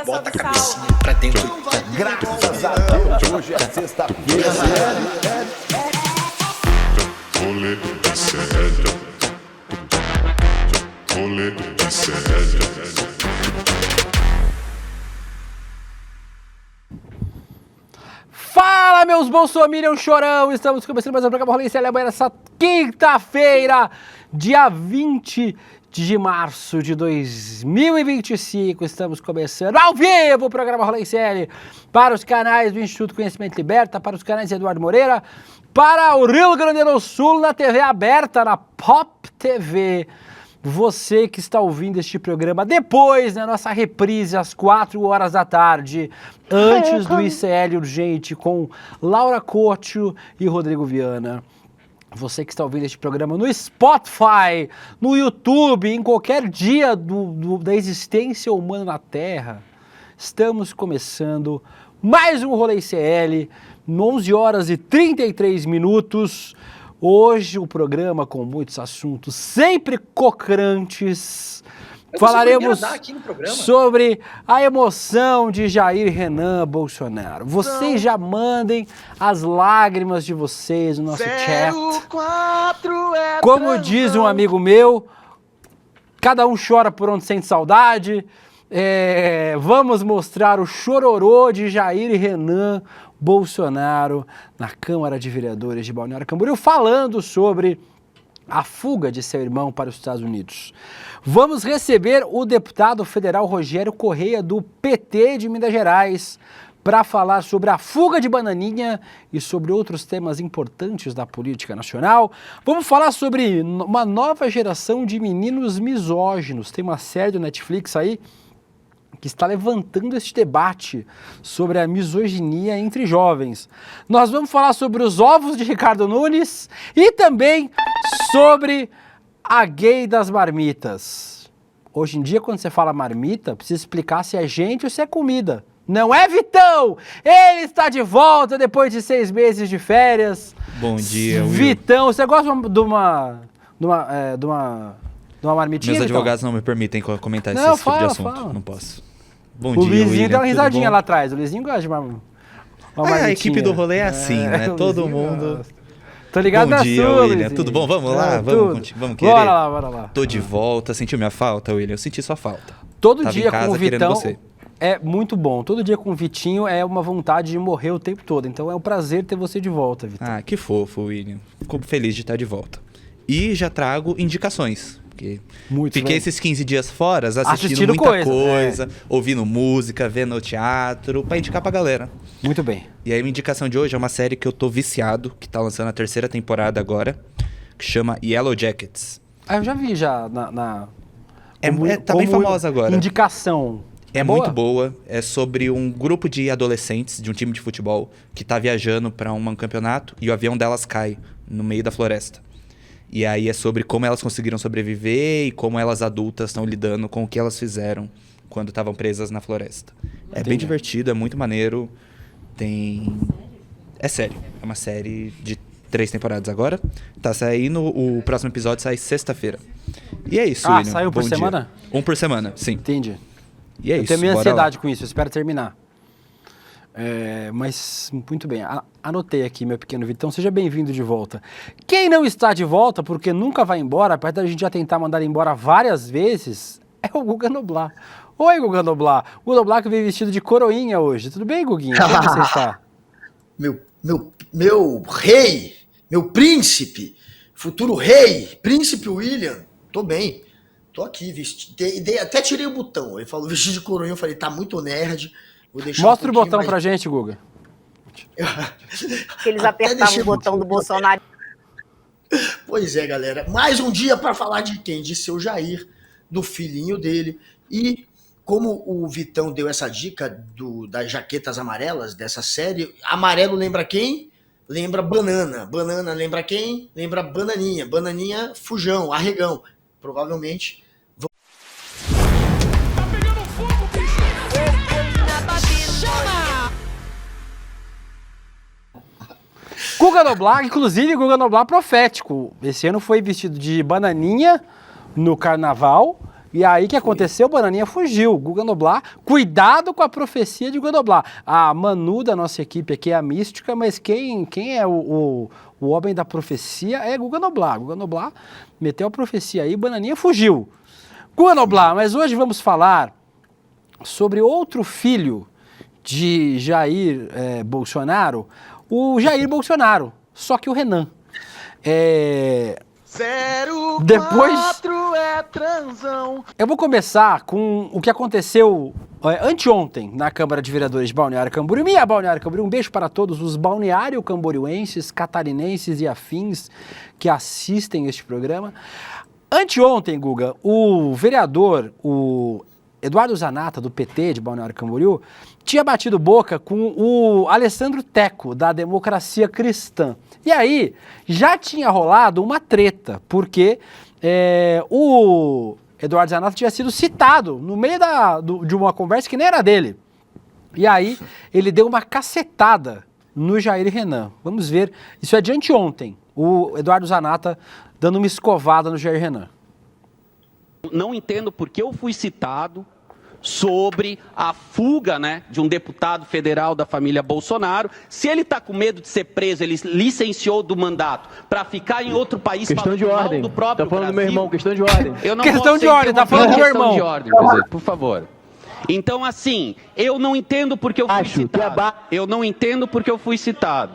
bota a cabecinha pra dentro. Graças a Deus, hoje é sexta-feira. Rolê de sério. Rolê de sério. Fala, meus bolsominion chorão! Estamos começando mais um programa Rolê Sério amanhã nessa quinta-feira, dia 20 de março de 2025. Estamos começando ao vivo o programa Rolê Sério para os canais do Instituto Conhecimento Liberta, para os canais Eduardo Moreira, para o Rio Grande do Sul na TV aberta, na Pop TV. Você que está ouvindo este programa depois, na nossa reprise, às 4 horas da tarde, antes do ICL Urgente, com Laura Couto e Rodrigo Viana. Você que está ouvindo este programa no Spotify, no YouTube, em qualquer dia da existência humana na Terra, estamos começando mais um Rolê ICL, 11 horas e 33 minutos. Hoje o programa com muitos assuntos sempre cocrantes. Falaremos sobre a emoção de Jair Renan Bolsonaro. Vocês já mandem as lágrimas de vocês no nosso chat. Como diz um amigo meu, cada um chora por onde sente saudade. Vamos mostrar o chororô de Jair Renan Bolsonaro na Câmara de Vereadores de Balneário Camboriú, falando sobre a fuga de seu irmão para os Estados Unidos. Vamos receber o deputado federal Rogério Correia, do PT de Minas Gerais, para falar sobre a fuga de Bananinha e sobre outros temas importantes da política nacional. Vamos falar sobre uma nova geração de meninos misóginos. Tem uma série do Netflix aí que está levantando este debate sobre a misoginia entre jovens. Nós vamos falar sobre os ovos de Ricardo Nunes e também sobre a gay das marmitas. Hoje em dia, quando você fala marmita, precisa explicar se é gente ou se é comida. Não é, Vitão? Ele está de volta depois de 6 meses de férias. Bom dia, Will. Vitão, você gosta de uma marmitinha? Meus advogados Vitão? não me permitem comentar Não, esse tipo de assunto. fala. Não posso. Bom O dia, Luizinho William, deu uma tudo risadinha bom? lá atrás. O Luizinho gosta de uma marmitinha. A equipe do rolê é assim, né? o Todo Luizinho mundo... gosta. Tô ligado Bom na dia, sua, William. Luizinho. Tudo bom? Vamos lá? Vamos querer? Bora lá. Tô de volta. Sentiu minha falta, William? Eu senti sua falta. Todo Tava dia em casa com o querendo Vitão você. é muito bom. Todo dia com o Vitinho é uma vontade de morrer o tempo todo. Então é um prazer ter você de volta, Vitão. Ah, que fofo, William. Fico feliz de estar de volta. E já trago indicações. Porque fiquei esses 15 dias fora, assistindo muita coisa, ouvindo música, vendo teatro, pra indicar pra galera. Muito bem. E aí, minha indicação de hoje é uma série que eu tô viciado, que tá lançando a 3ª temporada agora, que chama Yellow Jackets. Ah, eu já vi já Tá bem famosa agora. Indicação. É muito boa. É sobre um grupo de adolescentes de um time de futebol que tá viajando pra um campeonato e o avião delas cai no meio da floresta. E aí é sobre como elas conseguiram sobreviver e como elas adultas estão lidando com o que elas fizeram quando estavam presas na floresta. É bem divertido, é muito maneiro. É sério. É uma série de 3 temporadas agora. Tá saindo, o próximo episódio sai sexta-feira. E é isso, William. Saiu por Bom dia. semana? Um por semana, sim. Entendi. E é Eu isso. tenho minha bora ansiedade lá. com isso, eu espero terminar. Mas, muito bem, anotei aqui, meu pequeno Vitão, seja bem-vindo de volta. Quem não está de volta, porque nunca vai embora, apesar da gente já tentar mandar ele embora várias vezes, é o Guga Noblar. Oi, Guga Noblar. O Guga Noblar que veio vestido de coroinha hoje. Tudo bem, Guguinha? Como você está? Meu rei, meu príncipe, futuro rei, príncipe William, tô bem. Tô aqui, até tirei o botão. Ele falou vestido de coroinha, eu falei, tá muito nerd. Mostra o botão pra gente, Guga. Que eles apertavam o botão do Bolsonaro. Pois é, galera. Mais um dia para falar de quem? De seu Jair, do filhinho dele. E como o Vitão deu essa dica das jaquetas amarelas dessa série, amarelo lembra quem? Lembra banana. Banana lembra quem? Lembra bananinha. Bananinha, fujão, arregão. Provavelmente... Guga Noblar, inclusive Guga Noblar profético. Esse ano foi vestido de bananinha no carnaval E aí, o que aconteceu? O Bananinha fugiu. Guga Noblar, cuidado com a profecia de Guga Noblar. A Manu da nossa equipe aqui é a mística, mas quem é o homem da profecia é Guga Noblar. Guga Noblar meteu a profecia aí, Bananinha fugiu. Guga Noblar, mas hoje vamos falar sobre outro filho de Jair Bolsonaro, o Jair Bolsonaro, só que o Renan. Depois é transão. eu vou começar com o que aconteceu anteontem na Câmara de Vereadores de Balneário Camboriú. Minha Balneário Camboriú, um beijo para todos os balneário camboriuenses, catarinenses e afins que assistem este programa. Anteontem, Guga, o vereador, o Eduardo Zanata, do PT de Balneário Camboriú, tinha batido boca com o Alessandro Teco, da Democracia Cristã. E aí, já tinha rolado uma treta, porque o Eduardo Zanata tinha sido citado no meio de uma conversa que nem era dele. E aí, ele deu uma cacetada no Jair Renan. Vamos ver, isso é de anteontem, o Eduardo Zanata dando uma escovada no Jair Renan. Não entendo porque eu fui citado sobre a fuga, né, de um deputado federal da família Bolsonaro. Se ele está com medo de ser preso, ele licenciou do mandato para ficar em outro país. Questão de ordem. Do próprio tá falando Brasil. do meu irmão, questão de ordem. Eu não Questão posso de ordem, tá falando do meu questão irmão. de ordem, presidente, por favor. Então, assim, eu não entendo porque eu fui citado. Eu não entendo porque eu fui citado.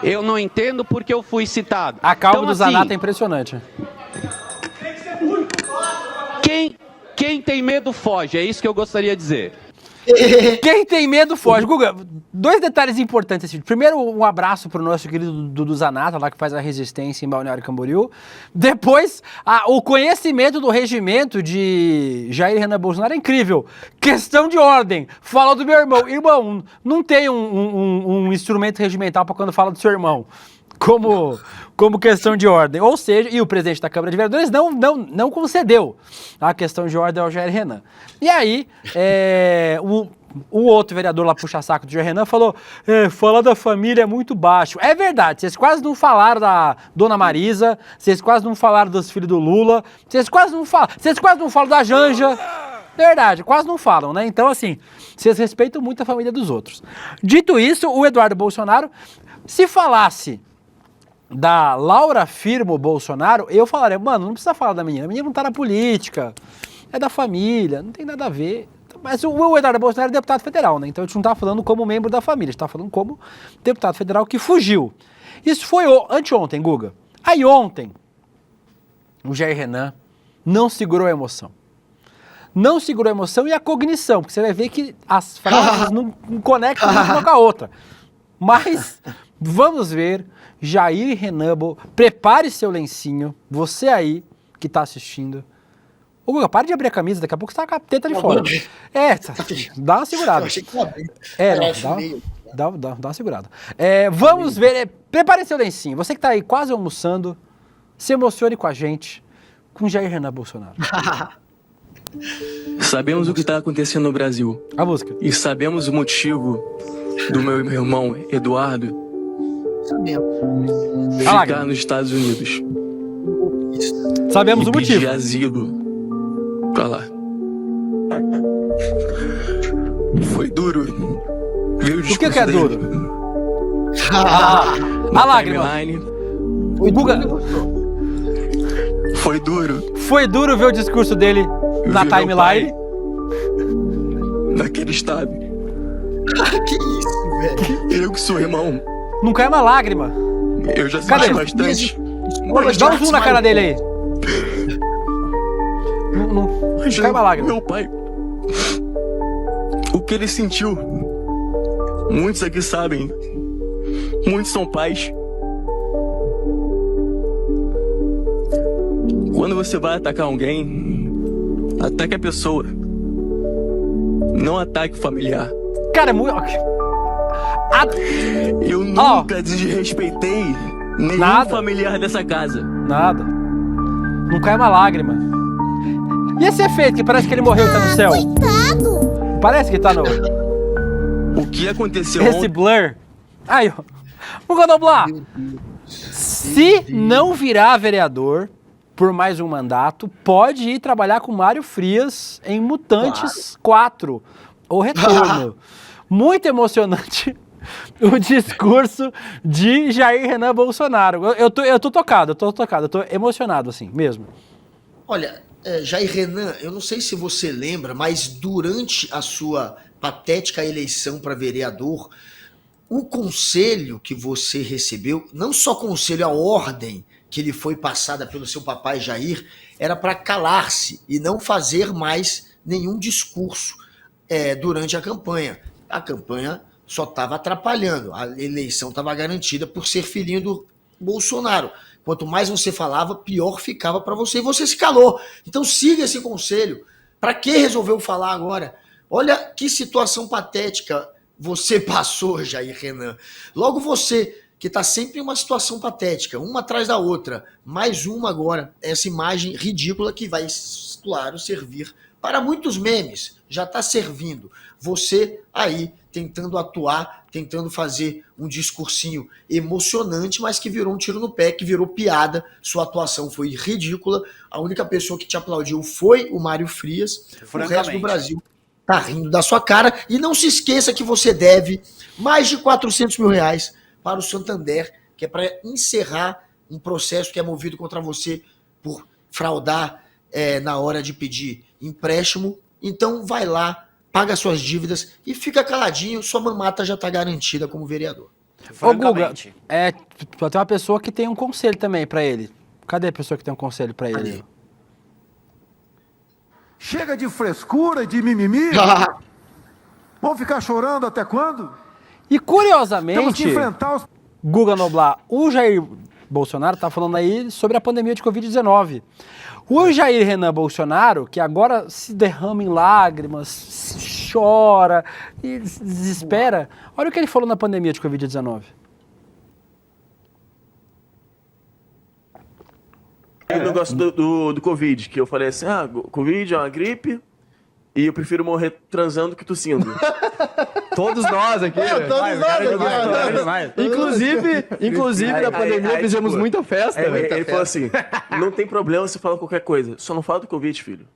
Eu não entendo porque eu fui citado. A calma então, do Zanata é impressionante. Quem tem medo foge, é isso que eu gostaria de dizer. Quem tem medo foge. Guga, dois detalhes importantes desse vídeo. Primeiro, um abraço pro nosso querido Dudu Zanata, lá que faz a resistência em Balneário Camboriú. Depois, o conhecimento do regimento de Jair Renan Bolsonaro é incrível. Questão de ordem. Fala do meu irmão. Irmão, não tem um instrumento regimental para quando fala do seu irmão. Como questão de ordem. Ou seja, e o presidente da Câmara de Vereadores não concedeu a questão de ordem ao Jair Renan. E aí, o outro vereador lá, puxa-saco do Jair Renan, falou, falar da família é muito baixo. É verdade, vocês quase não falaram da Dona Marisa, vocês quase não falaram dos filhos do Lula, vocês quase não falam da Janja. Verdade, quase não falam, né? Então, assim, vocês respeitam muito a família dos outros. Dito isso, o Eduardo Bolsonaro, se falasse da Laura Firmo Bolsonaro, eu falaria, mano, não precisa falar da menina, a menina não tá na política, é da família, não tem nada a ver. Mas o Eduardo Bolsonaro é deputado federal, né? Então a gente não tá falando como membro da família, a gente tá falando como deputado federal que fugiu. Isso foi anteontem, Guga. Aí ontem, o Jair Renan não segurou a emoção. Não segurou a emoção e a cognição, porque você vai ver que as frases não conectam uma com a outra. Mas vamos ver, Jair Renan, prepare seu lencinho, você aí que tá assistindo. Ô, Guga, para de abrir a camisa, daqui a pouco você tá com a teta de fora. Dá uma segurada. Eu achei que ia abrir. Dá uma segurada. Vamos ver, prepare seu lencinho, você que tá aí quase almoçando, se emocione com a gente, com Jair Renan Bolsonaro. Sabemos o que está acontecendo no Brasil. A música. E sabemos o motivo do meu irmão Eduardo ficar nos Estados Unidos. Sabemos o motivo. Pedir asilo pra lá. Foi duro ver o discurso O que é dele duro? na A lágrima. timeline. O Guga, Foi duro foi duro ver o discurso dele na ver meu timeline. pai naquele estado. Que isso, velho? Eu que sou irmão, Não cai uma lágrima. eu já Cadê? senti bastante. Dá um zoom na cara dele aí. Não Mas cai uma lágrima. meu pai, o que ele sentiu, muitos aqui sabem, muitos são pais. Quando você vai atacar alguém, ataque a pessoa, não ataque o familiar. Cara, é muito... Eu nunca desrespeitei nenhum Nada. familiar dessa casa. Nada. Não cai uma lágrima. E esse efeito que parece que ele morreu e tá no céu? Coitado! Parece que tá no... O que aconteceu Esse ontem? blur. Aí, ó. O Godoblar. Se não virar vereador, por mais um mandato, pode ir trabalhar com Mário Frias em Mutantes 4, O Retorno. Muito emocionante o discurso de Jair Renan Bolsonaro. Eu tô tocado, eu tô emocionado assim, mesmo. Olha, Jair Renan, eu não sei se você lembra, mas durante a sua patética eleição para vereador, o conselho que você recebeu, não só conselho, a ordem que lhe foi passada pelo seu papai Jair, era para calar-se e não fazer mais nenhum discurso durante a campanha. A campanha só estava atrapalhando, a eleição estava garantida por ser filhinho do Bolsonaro. Quanto mais você falava, pior ficava para você, e você se calou. Então siga esse conselho. Para que resolveu falar agora? Olha que situação patética você passou, Jair Renan. Logo você, que está sempre em uma situação patética, uma atrás da outra, mais uma agora, essa imagem ridícula que vai, claro, servir para muitos memes. Já está servindo. Você aí tentando atuar, tentando fazer um discursinho emocionante, mas que virou um tiro no pé, que virou piada. Sua atuação foi ridícula. A única pessoa que te aplaudiu foi o Mário Frias. O resto do Brasil tá rindo da sua cara. E não se esqueça que você deve mais de R$400 mil para o Santander, que é para encerrar um processo que é movido contra você por fraudar na hora de pedir empréstimo. Então vai lá, paga suas dívidas e fica caladinho, sua mamata já está garantida como vereador. Ô Guga, tem uma pessoa que tem um conselho também para ele. Cadê a pessoa que tem um conselho para ele? Chega de frescura e de mimimi. Vão ficar chorando até quando? E curiosamente, temos que enfrentar os... Guga Noblar, o Jair Bolsonaro está falando aí sobre a pandemia de Covid-19. O Jair Renan Bolsonaro, que agora se derrama em lágrimas, chora e se desespera, olha o que ele falou na pandemia de Covid-19. O negócio do Covid, que eu falei assim, Covid é uma gripe e eu prefiro morrer transando que tossindo. Todos nós aqui. Inclusive na pandemia fizemos muita festa. Ele falou assim, não tem problema se falar qualquer coisa, só não fala do Covid, filho.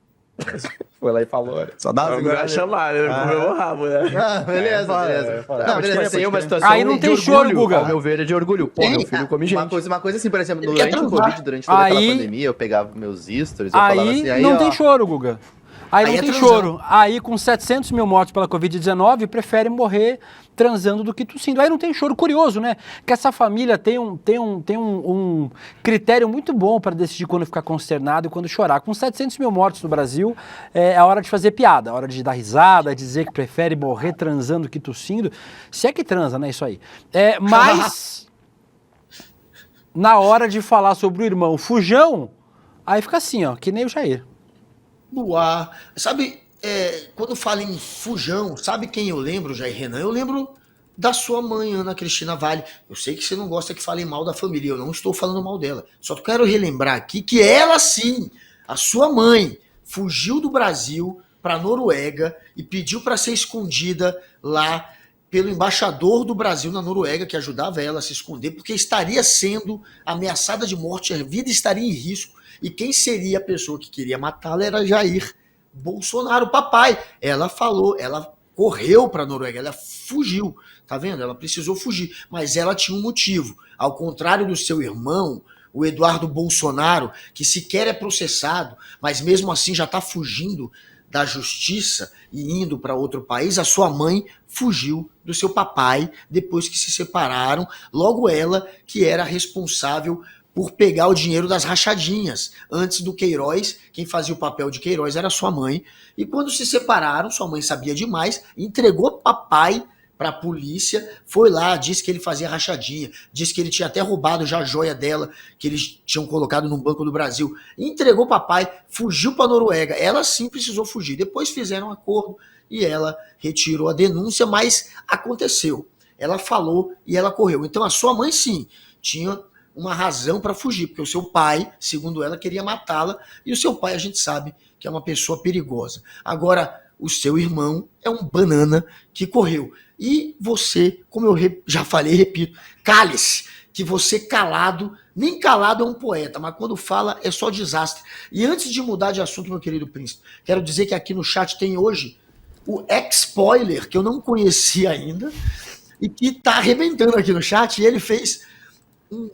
Foi lá e falou, só dá uma segurada. Chamar, né? Comeu o rabo, né? Beleza. Aí não tem choro, Guga. Ao meu ver é de orgulho. Pô, meu filho come gente. Uma coisa assim, por exemplo, durante o Covid, durante toda aquela pandemia, eu pegava meus stories, eu falava assim... Aí não tem choro, Guga. Aí não tem choro. Aí, com 700 mil mortes pela Covid-19, prefere morrer transando do que tossindo. Aí não tem choro. Curioso, né? Que essa família tem um critério muito bom para decidir quando ficar consternado e quando chorar. Com 700 mil mortes no Brasil, é a hora de fazer piada, a hora de dar risada, dizer que prefere morrer transando do que tossindo. Se é que transa, né? Isso aí. Mas, na hora de falar sobre o irmão Fujão, aí fica assim, ó, que nem o Jair. Boa. Sabe, quando fala em Fujão, sabe quem eu lembro, Jair Renan? Eu lembro da sua mãe, Ana Cristina Vale. Eu sei que você não gosta que falem mal da família, eu não estou falando mal dela. Só quero relembrar aqui que ela sim, a sua mãe, fugiu do Brasil para a Noruega e pediu para ser escondida lá pelo embaixador do Brasil na Noruega, que ajudava ela a se esconder, porque estaria sendo ameaçada de morte, a vida estaria em risco. E quem seria a pessoa que queria matá-la era Jair Bolsonaro, papai. Ela falou, ela correu para a Noruega, ela fugiu, tá vendo? Ela precisou fugir, mas ela tinha um motivo. Ao contrário do seu irmão, o Eduardo Bolsonaro, que sequer é processado, mas mesmo assim já está fugindo da justiça e indo para outro país, a sua mãe fugiu do seu papai depois que se separaram, logo ela que era responsável por pegar o dinheiro das rachadinhas. Antes do Queiroz, quem fazia o papel de Queiroz era sua mãe. E quando se separaram, sua mãe sabia demais, entregou papai para a polícia, foi lá, disse que ele fazia rachadinha, disse que ele tinha até roubado já a joia dela, que eles tinham colocado no Banco do Brasil. Entregou papai, fugiu para a Noruega. Ela sim precisou fugir. Depois fizeram um acordo e ela retirou a denúncia, mas aconteceu. Ela falou e ela correu. Então a sua mãe sim tinha uma razão para fugir, porque o seu pai, segundo ela, queria matá-la, e o seu pai a gente sabe que é uma pessoa perigosa. Agora, o seu irmão é um banana que correu. E você, como eu já falei, repito, cale-se, que você calado, nem calado é um poeta, mas quando fala é só desastre. E antes de mudar de assunto, meu querido príncipe, quero dizer que aqui no chat tem hoje o X-Spoiler, que eu não conhecia ainda, e que tá arrebentando aqui no chat, e ele fez um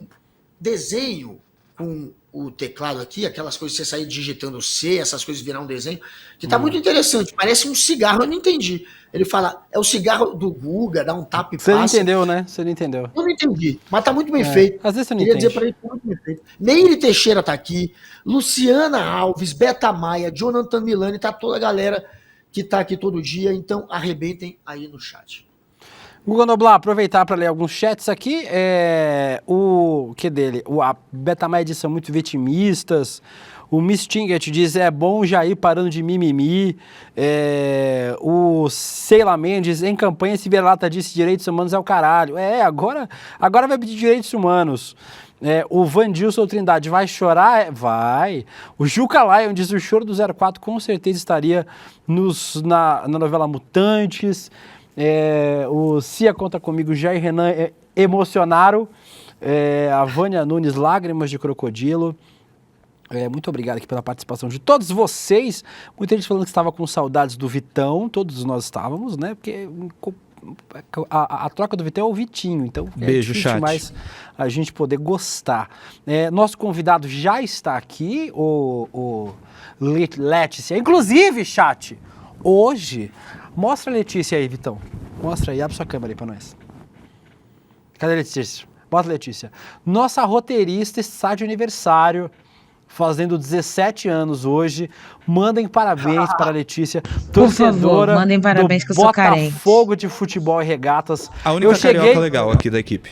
desenho com o teclado aqui, aquelas coisas que você sair digitando C, essas coisas virar um desenho, que tá muito interessante, parece um cigarro, eu não entendi. Ele fala, é o cigarro do Guga, dá um tapa e passa. Você não entendeu, né? Você não entendeu. Eu não entendi, mas tá muito bem feito. Às vezes você não Queria entende. dizer pra ele que tá muito bem feito. Meire Teixeira tá aqui, Luciana Alves, Beta Maia, Jonathan Milani, tá toda a galera que tá aqui todo dia, então arrebentem aí no chat. Guga Noblar, aproveitar para ler alguns chats aqui. A Betamaia diz são muito vitimistas. O Miss Tinget diz, é bom já ir parando de mimimi. O Sheila Mendes, em campanha, se vira-lata disse direitos humanos é o caralho. Agora vai pedir direitos humanos. O Vandilson Trindade, vai chorar? Vai. O Juca Lion diz, o choro do 04 com certeza estaria na novela Mutantes. O Cia Conta Comigo, Jair Renan emocionaram. A Vânia Nunes, lágrimas de crocodilo. Muito obrigado aqui pela participação de todos vocês. Muita gente falando que estava com saudades do Vitão, todos nós estávamos, né? Porque a troca do Vitão é o Vitinho, então beijo, difícil chat. mais a gente poder gostar. Nosso convidado já está aqui, o Letícia. Inclusive, chat, hoje, mostra a Letícia aí, Vitão. Mostra aí, abre sua câmera aí pra nós. Cadê a Letícia? Bota a Letícia. Nossa roteirista está de aniversário, fazendo 17 anos hoje. Mandem parabéns para a Letícia, torcedora. Favor, mandem parabéns, que eu sou carente. Botafogo de Futebol e Regatas. A única carioca legal aqui da equipe.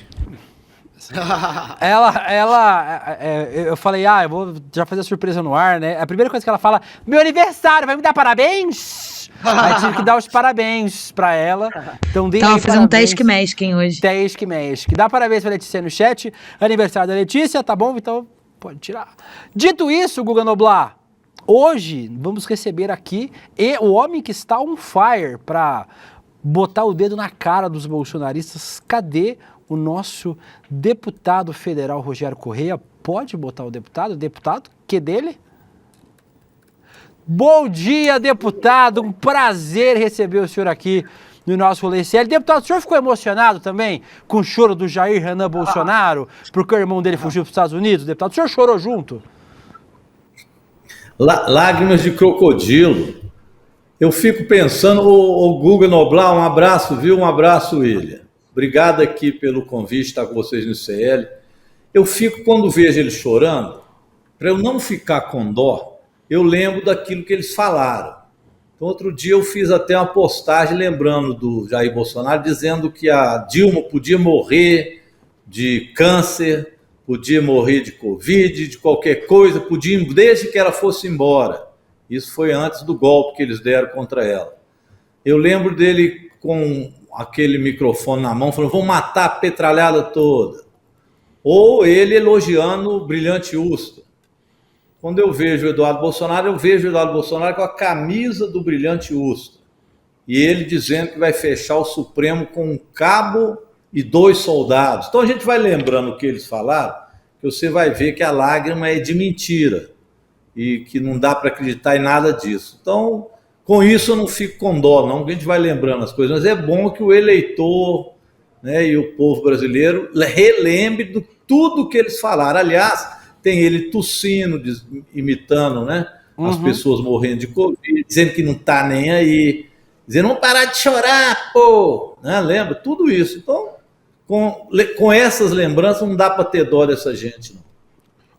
Eu falei, eu vou já fazer a surpresa no ar, né? A primeira coisa que ela fala, meu aniversário, vai me dar parabéns? Aí tive que dar os parabéns pra ela. Então, Tava fazendo um Task Masking hoje. Task Masking. Dá parabéns pra Letícia no chat. Aniversário da Letícia, tá bom? Então, pode tirar. Dito isso, Guga Noblar, hoje vamos receber aqui o homem que está on fire pra botar o dedo na cara dos bolsonaristas. Cadê o nosso deputado federal Rogério Correia? Pode botar o deputado? Deputado? Que dele? Bom dia, deputado. Um prazer receber o senhor aqui no nosso Rolê CL. Deputado, o senhor ficou emocionado também com o choro do Jair Renan Bolsonaro, porque o irmão dele fugiu para os Estados Unidos? Deputado, o senhor chorou junto? Lágrimas de crocodilo. Eu fico pensando, o Guga Noblar, um abraço, viu? Um abraço, William. Obrigado aqui pelo convite, estar com vocês no CL. Eu fico, quando vejo ele chorando, para eu não ficar com dó, eu lembro daquilo que eles falaram. Então, outro dia eu fiz até uma postagem lembrando do Jair Bolsonaro, dizendo que a Dilma podia morrer de câncer, podia morrer de Covid, de qualquer coisa, podia, desde que ela fosse embora. Isso foi antes do golpe que eles deram contra ela. Eu lembro dele com aquele microfone na mão, falando, vão matar a petralhada toda. Ou ele elogiando o brilhante Ustra. Quando eu vejo o Eduardo Bolsonaro, eu vejo o Eduardo Bolsonaro com a camisa do brilhante Ustra. E ele dizendo que vai fechar o Supremo com um cabo e 2 soldados. Então a gente vai lembrando o que eles falaram, que você vai ver que a lágrima é de mentira. E que não dá para acreditar em nada disso. Então, com isso eu não fico com dó, não, porque a gente vai lembrando as coisas. Mas é bom que o eleitor, né, e o povo brasileiro relembre de tudo que eles falaram. Aliás, tem ele tossindo, imitando, né, as pessoas morrendo de Covid, dizendo que não está nem aí, dizendo, vamos parar de chorar, pô! Né, lembra? Tudo isso. Então, com essas lembranças, não dá para ter dó dessa gente, não.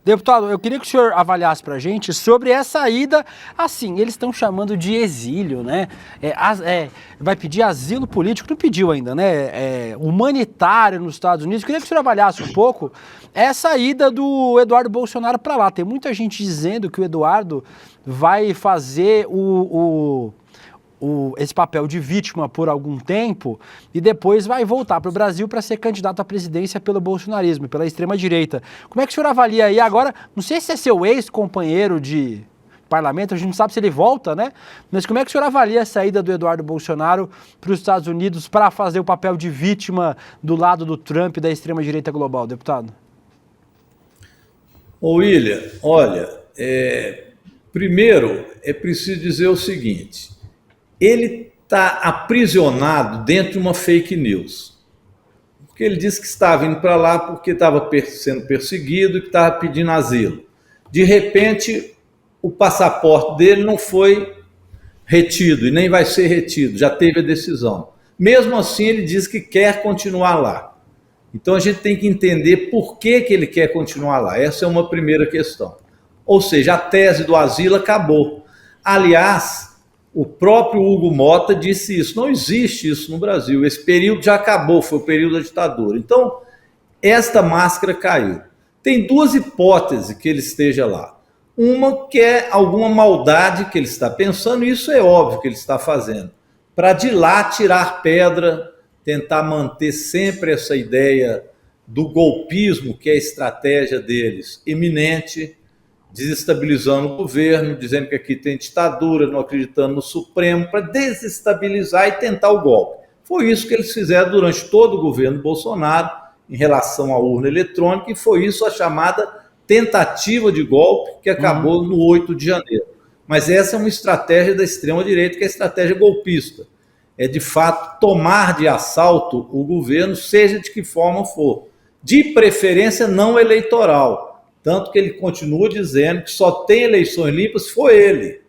Deputado, eu queria que o senhor avaliasse pra gente sobre essa ida, assim, eles estão chamando de exílio, né? Vai pedir asilo político, não pediu ainda, né? Humanitário nos Estados Unidos. Eu queria que o senhor avaliasse um pouco essa ida do Eduardo Bolsonaro para lá. Tem muita gente dizendo que o Eduardo vai fazer esse papel de vítima por algum tempo e depois vai voltar para o Brasil para ser candidato à presidência pelo bolsonarismo, pela extrema-direita. Como é que o senhor avalia aí agora? Não sei se é seu ex-companheiro de parlamento, a gente não sabe se ele volta, né? Mas como é que o senhor avalia a saída do Eduardo Bolsonaro para os Estados Unidos para fazer o papel de vítima do lado do Trump e da extrema-direita global, deputado? Ô William, olha, primeiro é preciso dizer o seguinte, ele está aprisionado dentro de uma fake news. Porque ele disse que estava indo para lá porque estava sendo perseguido e que estava pedindo asilo. De repente, o passaporte dele não foi retido e nem vai ser retido, já teve a decisão. Mesmo assim, ele diz que quer continuar lá. Então, a gente tem que entender por que ele quer continuar lá. Essa é uma primeira questão. Ou seja, a tese do asilo acabou. Aliás, o próprio Hugo Mota disse isso. Não existe isso no Brasil. Esse período já acabou, foi o período da ditadura. Então, esta máscara caiu. Tem duas hipóteses que ele esteja lá. Uma que é alguma maldade que ele está pensando, e isso é óbvio que ele está fazendo, para de lá tirar pedra, tentar manter sempre essa ideia do golpismo, que é a estratégia deles, iminente, desestabilizando o governo, dizendo que aqui tem ditadura, não acreditando no Supremo, para desestabilizar e tentar o golpe. Foi isso que eles fizeram durante todo o governo Bolsonaro em relação à urna eletrônica, e foi isso a chamada tentativa de golpe que acabou no 8 de janeiro. Mas essa é uma estratégia da extrema-direita, que é a estratégia golpista. É, de fato, tomar de assalto o governo, seja de que forma for. De preferência não eleitoral. Tanto que ele continua dizendo que só tem eleições limpas se for ele.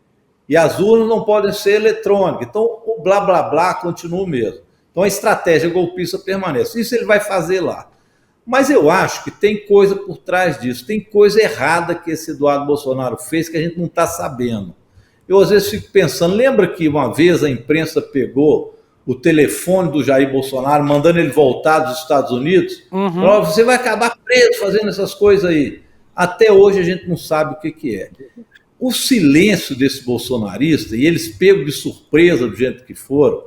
E as urnas não podem ser eletrônicas. Então, o blá, blá, blá continua o mesmo. Então, a estratégia golpista permanece. Isso ele vai fazer lá. Mas eu acho que tem coisa por trás disso. Tem coisa errada que esse Eduardo Bolsonaro fez que a gente não está sabendo. Eu, às vezes, fico pensando, lembra que uma vez a imprensa pegou o telefone do Jair Bolsonaro, mandando ele voltar dos Estados Unidos? Falou, você vai acabar preso fazendo essas coisas aí. Até hoje a gente não sabe o que é. O silêncio desse bolsonarista, e eles pegam de surpresa do jeito que foram,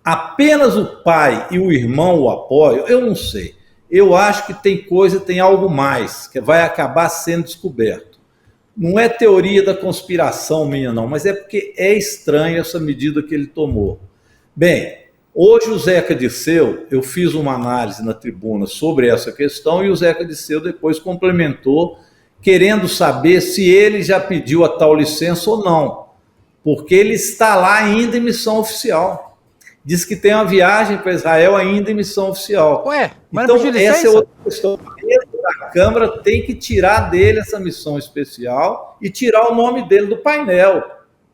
apenas o pai e o irmão o apoiam, eu não sei. Eu acho que tem algo mais, que vai acabar sendo descoberto. Não é teoria da conspiração minha não, mas é porque é estranha essa medida que ele tomou. Bem, hoje o Zeca Dirceu, eu fiz uma análise na tribuna sobre essa questão e o Zeca Dirceu depois complementou, querendo saber se ele já pediu a tal licença ou não, porque ele está lá ainda em missão oficial. Diz que tem uma viagem para Israel ainda em missão oficial. Ué, mas então não pediu licença? essa é outra questão. A Câmara tem que tirar dele essa missão especial e tirar o nome dele do painel.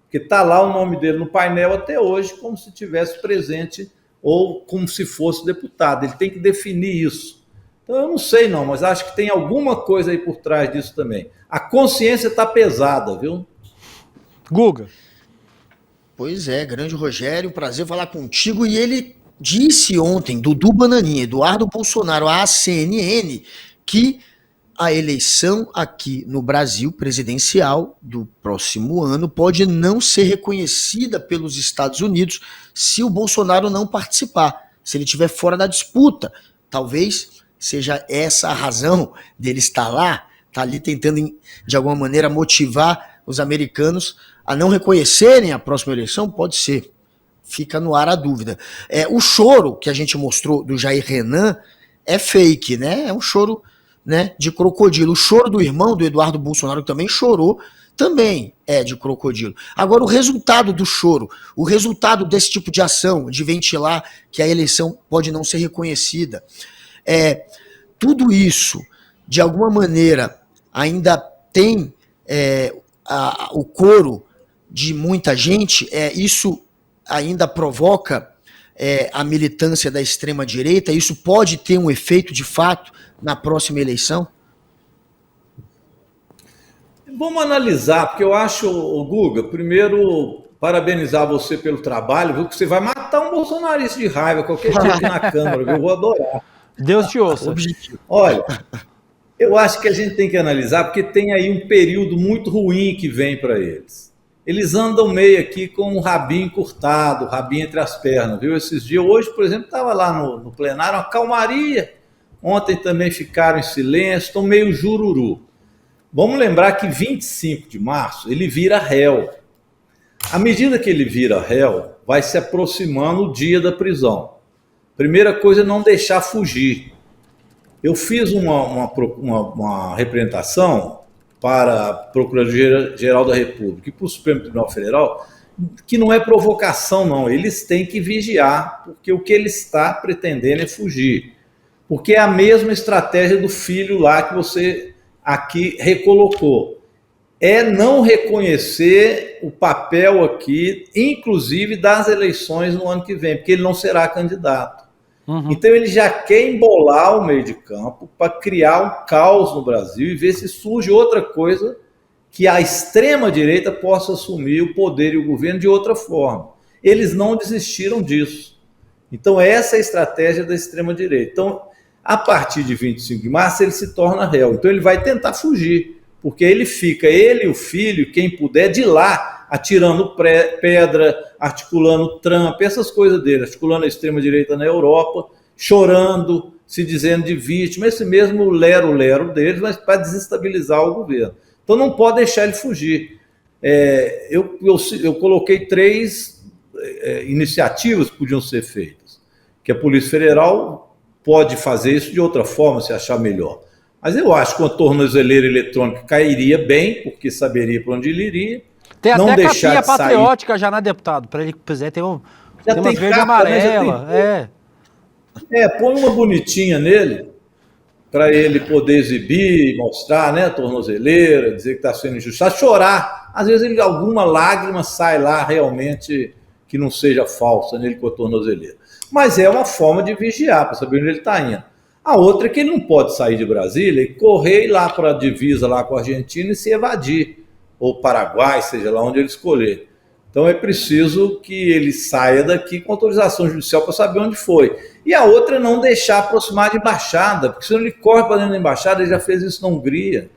Porque está lá o nome dele no painel até hoje, como se estivesse presente ou como se fosse deputado. Ele tem que definir isso. Então eu não sei não, mas acho que tem alguma coisa aí por trás disso também. A consciência está pesada, viu? Guga. Pois é, grande Rogério, prazer falar contigo. E ele disse ontem, Dudu Bananinha, Eduardo Bolsonaro, à CNN, que a eleição aqui no Brasil, presidencial, do próximo ano, pode não ser reconhecida pelos Estados Unidos se o Bolsonaro não participar, se ele estiver fora da disputa. Talvez seja essa a razão dele estar lá, tá ali tentando, de alguma maneira, motivar os americanos a não reconhecerem a próxima eleição. Pode ser. Fica no ar a dúvida. O choro que a gente mostrou do Jair Renan é fake, né? É um choro, né, de crocodilo. O choro do irmão do Eduardo Bolsonaro, que também chorou, também é de crocodilo. Agora, o resultado do choro, o resultado desse tipo de ação, de ventilar que a eleição pode não ser reconhecida, tudo isso, de alguma maneira, ainda tem o coro de muita gente, isso ainda provoca a militância da extrema-direita, isso pode ter um efeito de fato na próxima eleição? Vamos analisar, porque eu acho, Guga, primeiro, parabenizar você pelo trabalho, viu, que você vai matar um bolsonarista de raiva qualquer dia aqui na Câmara, viu? Eu vou adorar. Deus te ouça. Olha, eu acho que a gente tem que analisar, porque tem aí um período muito ruim que vem para eles. Eles andam meio aqui com o rabinho encurtado, o rabinho entre as pernas, viu? Esses dias, hoje, por exemplo, estava lá no plenário, uma calmaria. Ontem também ficaram em silêncio, estão meio jururu. Vamos lembrar que 25 de março ele vira réu. À medida que ele vira réu, vai se aproximando o dia da prisão. Primeira coisa é não deixar fugir. Eu fiz uma representação para a Procuradoria-Geral da República e para o Supremo Tribunal Federal, que não é provocação, não. Eles têm que vigiar, porque o que ele está pretendendo é fugir. Porque é a mesma estratégia do filho lá que você aqui recolocou. É não reconhecer o papel aqui, inclusive das eleições no ano que vem, porque ele não será candidato. Então ele já quer embolar o meio de campo para criar um caos no Brasil e ver se surge outra coisa que a extrema-direita possa assumir o poder e o governo de outra forma. Eles não desistiram disso. Então essa é a estratégia da extrema-direita. Então, a partir de 25 de março, ele se torna réu. Então ele vai tentar fugir, porque ele fica, ele e o filho, quem puder, de lá, atirando pedra, articulando Trump, essas coisas dele, articulando a extrema-direita na Europa, chorando, se dizendo de vítima, esse mesmo lero-lero deles, mas para desestabilizar o governo. Então não pode deixar ele fugir. Eu coloquei 3 iniciativas que podiam ser feitas, que a Polícia Federal pode fazer isso de outra forma, se achar melhor. Mas eu acho que uma tornozeleira eletrônica cairia bem, porque saberia para onde ele iria. Tem não até deixar capinha de sair. Patriótica já, né, deputado? Para ele quiser, tem uma verde e capa, amarela. Né, põe uma bonitinha nele, para ele poder exibir, mostrar, né, a tornozeleira, dizer que está sendo injustiçado, chorar. Às vezes alguma lágrima sai lá realmente que não seja falsa nele com a tornozeleira. Mas é uma forma de vigiar, para saber onde ele está indo. A outra é que ele não pode sair de Brasília e correr lá para a divisa lá com a Argentina e se evadir, ou Paraguai, seja lá onde ele escolher. Então é preciso que ele saia daqui com autorização judicial para saber onde foi. E a outra é não deixar aproximar de embaixada, porque senão ele corre para dentro da embaixada, ele já fez isso na Hungria.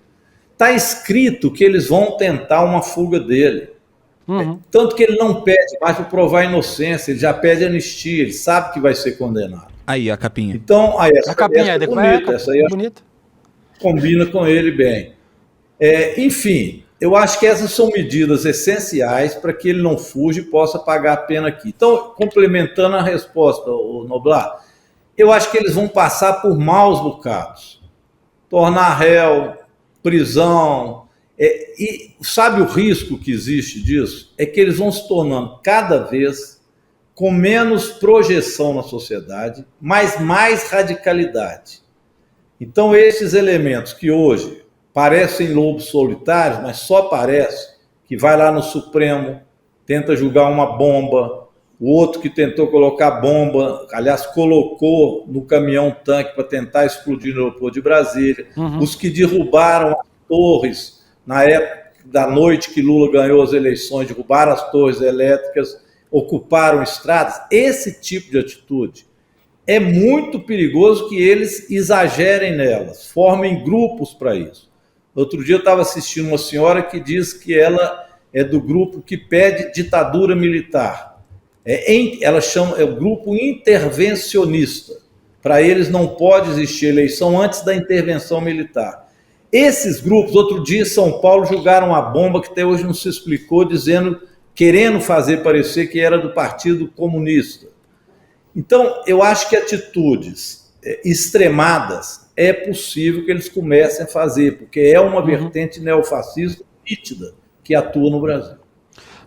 Está escrito que eles vão tentar uma fuga dele. Tanto que ele não pede mais para provar a inocência, ele já pede anistia, ele sabe que vai ser condenado. Aí, a capinha. Então, essa capinha é bonita, essa aí bonita. Combina com ele bem. Enfim, eu acho que essas são medidas essenciais para que ele não fuja e possa pagar a pena aqui. Então, complementando a resposta, Noblar, eu acho que eles vão passar por maus bocados. Tornar réu, prisão. E sabe o risco que existe disso? É que eles vão se tornando cada vez com menos projeção na sociedade, mas mais radicalidade. Então, esses elementos que hoje parecem lobos solitários, mas só parece, que vai lá no Supremo, tenta julgar uma bomba, o outro que tentou colocar bomba, aliás, colocou no caminhão tanque para tentar explodir no aeroporto de Brasília, os que derrubaram as torres, na época da noite que Lula ganhou as eleições, derrubaram as torres elétricas, ocuparam estradas, esse tipo de atitude é muito perigoso que eles exagerem nelas, formem grupos para isso. Outro dia eu estava assistindo uma senhora que diz que ela é do grupo que pede ditadura militar. Ela chama, é o grupo intervencionista. Para eles não pode existir eleição antes da intervenção militar. Esses grupos, outro dia em São Paulo, julgaram uma bomba que até hoje não se explicou, querendo fazer parecer que era do Partido Comunista. Então, eu acho que atitudes extremadas é possível que eles comecem a fazer, porque é uma vertente neofascista nítida que atua no Brasil.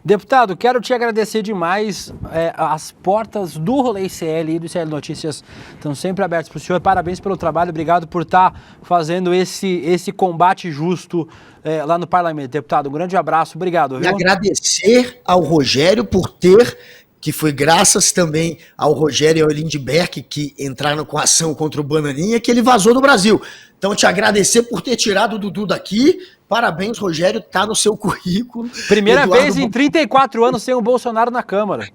Deputado, quero te agradecer demais. As portas do Rolê ICL e do ICL Notícias estão sempre abertas para o senhor. Parabéns pelo trabalho, obrigado por estar fazendo esse combate justo lá no Parlamento. Deputado, um grande abraço, obrigado. E agradecer ao Rogério por ter, que foi graças também ao Rogério e ao Lindbergh, que entraram com ação contra o Bananinha, que ele vazou do Brasil. Então, te agradecer por ter tirado o Dudu daqui. Parabéns, Rogério, tá no seu currículo. Primeira vez em 34 anos sem o Bolsonaro na Câmara.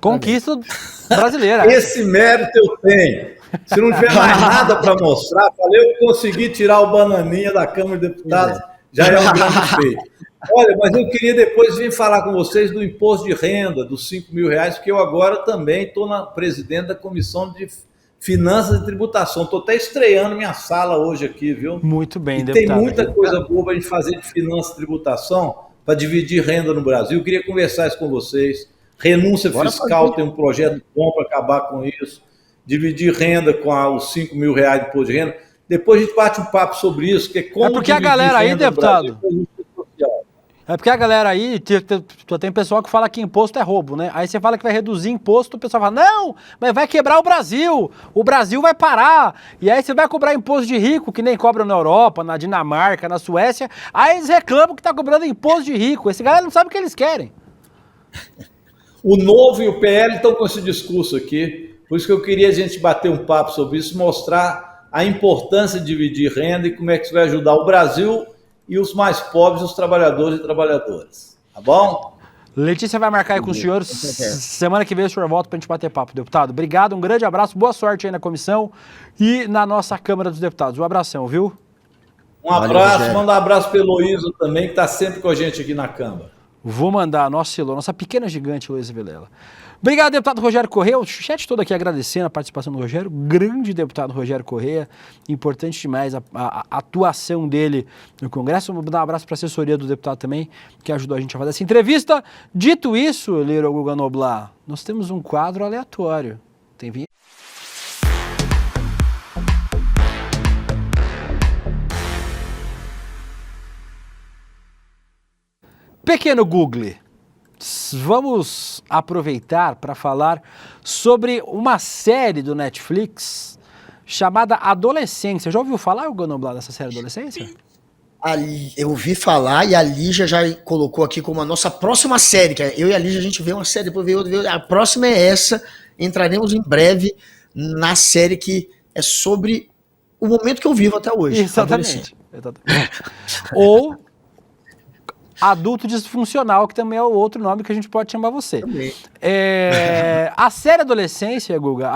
Conquista brasileira. Esse mérito eu tenho. Se não tiver mais nada para mostrar, falei, eu consegui tirar o Bananinha da Câmara de Deputados, já é um grande feito. Olha, mas eu queria depois vir falar com vocês do imposto de renda, dos R$5.000, porque eu agora também estou presidente da Comissão de finanças e tributação. Estou até estreando minha sala hoje aqui, viu? Muito bem, e deputado. Tem muita coisa boa para a gente fazer de finanças e tributação para dividir renda no Brasil. Eu queria conversar isso com vocês. Renúncia fiscal tem um projeto bom para acabar com isso. Dividir renda com os R$5 mil de imposto de renda. Depois a gente bate um papo sobre isso, que é como porque a galera aí, deputado, Brasil, é porque a galera aí, tem pessoal que fala que imposto é roubo, né? Aí você fala que vai reduzir imposto, o pessoal fala, não, mas vai quebrar o Brasil vai parar. E aí você vai cobrar imposto de rico, que nem cobram na Europa, na Dinamarca, na Suécia. Aí eles reclamam que tá cobrando imposto de rico. Esse galera não sabe o que eles querem. O Novo e o PL estão com esse discurso aqui, por isso que eu queria a gente bater um papo sobre isso, mostrar a importância de dividir renda e como é que isso vai ajudar o Brasil e os mais pobres, os trabalhadores e trabalhadoras. Tá bom? Letícia vai marcar aí com os senhores. Semana que vem o senhor volta pra gente bater papo, deputado. Obrigado, um grande abraço, boa sorte aí na comissão e na nossa Câmara dos Deputados. Um abração, viu? Um abraço, manda um abraço pro Heloísa também, que tá sempre com a gente aqui na Câmara. Vou mandar a nossa pequena gigante Heloísa Vilela. Obrigado, deputado Rogério Corrêa. O chat todo aqui agradecendo a participação do Rogério. Grande deputado Rogério Corrêa. Importante demais a atuação dele no Congresso. Vou dar um abraço para a assessoria do deputado também, que ajudou a gente a fazer essa entrevista. Dito isso, Little Guga Noblar, nós temos um quadro aleatório. Tem vinheta? Pequeno Google. Vamos aproveitar para falar sobre uma série do Netflix chamada Adolescência. Já ouviu falar, Guga Noblar, dessa série Adolescência? Eu ouvi falar e a Lígia já colocou aqui como a nossa próxima série, que eu e a Lígia a gente vê uma série, depois vê outra, a próxima é essa, entraremos em breve na série que é sobre o momento que eu vivo até hoje. Exatamente. Ou adulto disfuncional, que também é o outro nome que a gente pode chamar você. A série Adolescência, Guga,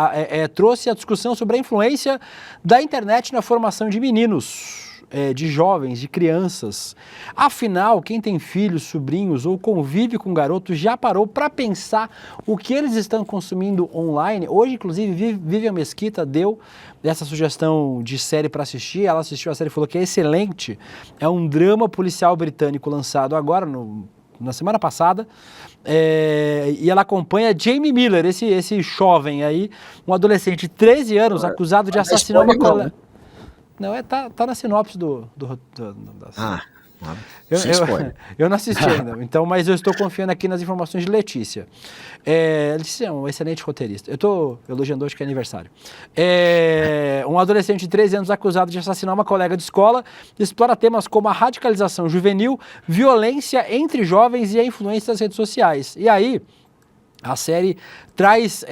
trouxe a discussão sobre a influência da internet na formação de meninos, de jovens, de crianças. Afinal, quem tem filhos, sobrinhos ou convive com garotos já parou para pensar o que eles estão consumindo online? Hoje, inclusive, Vivian Mesquita deu essa sugestão de série para assistir. Ela assistiu a série e falou que é excelente. É um drama policial britânico lançado agora, na semana passada. E ela acompanha Jamie Miller, esse jovem aí, um adolescente de 13 anos, acusado de assassinar uma colega. Não, tá na sinopse eu não assisti ainda, então, mas eu estou confiando aqui nas informações de Letícia. Letícia é um excelente roteirista. Eu estou elogiando hoje que é aniversário. Um adolescente de 13 anos acusado de assassinar uma colega de escola explora temas como a radicalização juvenil, violência entre jovens e a influência das redes sociais. E aí, a série traz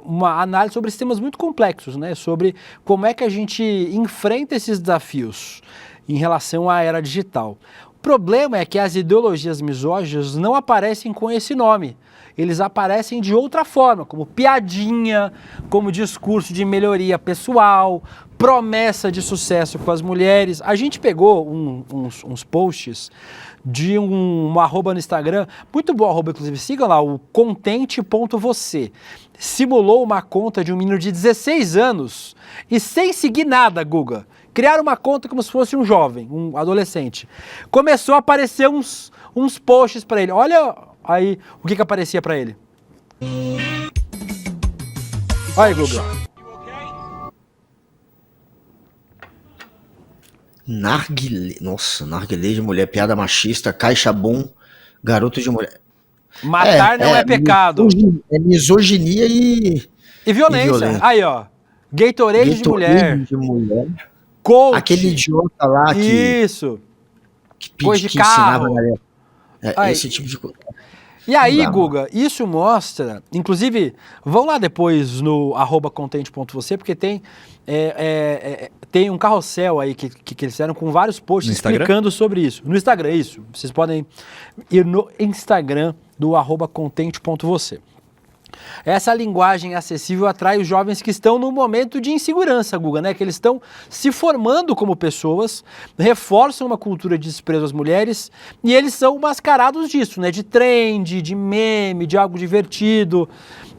uma análise sobre temas muito complexos, né? Sobre como é que a gente enfrenta esses desafios em relação à era digital. O problema é que as ideologias misóginas não aparecem com esse nome. Eles aparecem de outra forma, como piadinha, como discurso de melhoria pessoal, promessa de sucesso com as mulheres. A gente pegou uns posts de um arroba no Instagram, muito bom arroba, inclusive, sigam lá, o contente.você. Simulou uma conta de um menino de 16 anos e sem seguir nada, Guga. Criaram uma conta como se fosse um jovem, um adolescente. Começou a aparecer uns posts para ele. Olha aí o que aparecia para ele. Olha aí, Guga. Narguilé. Nossa, narguilé de mulher, piada machista, caixa bom, garoto de mulher. Matar não é pecado. É misoginia e violência. Aí, ó. Gatorade de mulher. Coach. Aquele idiota lá que... Isso. Que ensinava a galera. Esse tipo de coisa. E aí, Guga, isso mostra, inclusive, vão lá depois no @contente.você, porque tem um carrossel aí que eles fizeram com vários posts explicando sobre isso. No Instagram, isso. Vocês podem ir no Instagram do @contente.você. Essa linguagem acessível atrai os jovens que estão num momento de insegurança, Guga, né? Que eles estão se formando como pessoas, reforçam uma cultura de desprezo às mulheres e eles são mascarados disso, né? De trend, de meme, de algo divertido.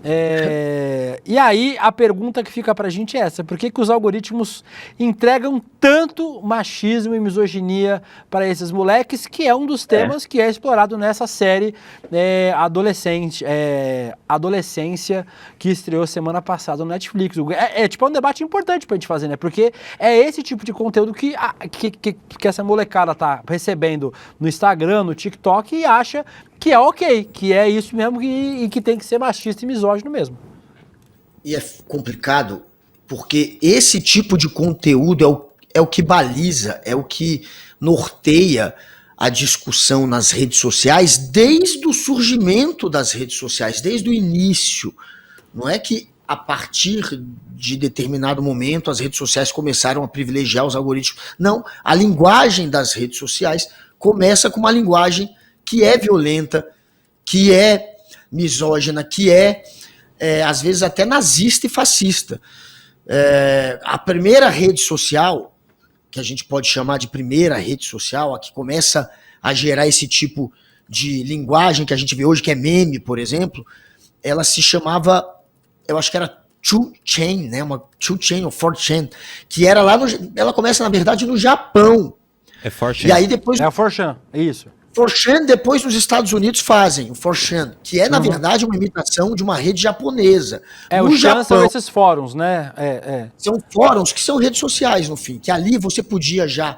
E aí, a pergunta que fica pra gente é essa: por que os algoritmos entregam tanto machismo e misoginia para esses moleques, que é um dos temas que é explorado nessa série Adolescência, que estreou semana passada no Netflix. Tipo, é um debate importante pra gente fazer, né? Porque é esse tipo de conteúdo que essa molecada tá recebendo no Instagram, no TikTok, e acha que é ok, que é isso mesmo e que tem que ser machista e misógino mesmo. E é complicado, porque esse tipo de conteúdo é o que baliza, é o que norteia a discussão nas redes sociais desde o surgimento das redes sociais, desde o início. Não é que a partir de determinado momento as redes sociais começaram a privilegiar os algoritmos. Não, a linguagem das redes sociais começa com uma linguagem que é violenta, que é misógina, que às vezes até nazista e fascista. A primeira rede social, que a gente pode chamar de primeira rede social, a que começa a gerar esse tipo de linguagem que a gente vê hoje, que é meme, por exemplo, ela se chamava, eu acho que era 2chan, né? Uma 2chan ou 4chan, que era lá ela começa, na verdade, no Japão. É 4chan. E aí depois... É a 4chan, isso. 4chan, depois nos Estados Unidos fazem o 4chan, que é, na verdade, uma imitação de uma rede japonesa. O Chan são esses fóruns, né? São fóruns que são redes sociais, no fim, que ali você podia já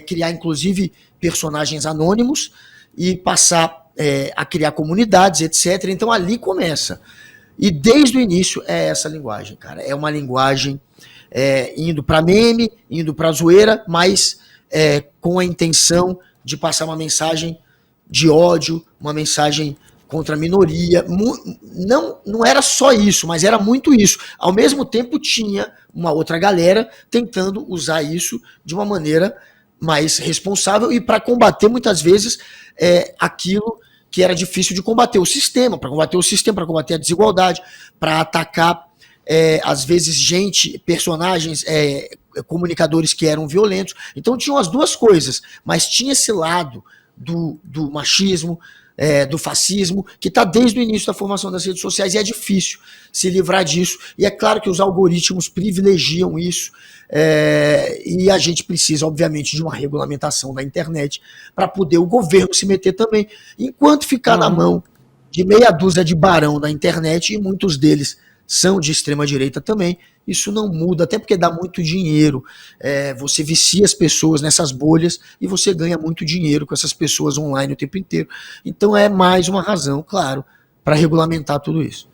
criar, inclusive, personagens anônimos e passar a criar comunidades, etc. Então, ali começa. E desde o início é essa linguagem, cara. É uma linguagem indo para meme, indo para zoeira, mas com a intenção de passar uma mensagem de ódio, uma mensagem contra a minoria. Não era só isso, mas era muito isso. Ao mesmo tempo tinha uma outra galera tentando usar isso de uma maneira mais responsável e para combater muitas vezes aquilo que era difícil de combater, o sistema, para combater a desigualdade, para atacar às vezes personagens, comunicadores que eram violentos. Então tinham as duas coisas, mas tinha esse lado do machismo, do fascismo, que está desde o início da formação das redes sociais, e é difícil se livrar disso. E é claro que os algoritmos privilegiam isso, e a gente precisa, obviamente, de uma regulamentação da internet para poder o governo se meter também. Enquanto ficar na mão de meia dúzia de barão da internet, e muitos deles são de extrema direita também, isso não muda, até porque dá muito dinheiro. Você vicia as pessoas nessas bolhas e você ganha muito dinheiro com essas pessoas online o tempo inteiro. Então é mais uma razão, claro, para regulamentar tudo isso.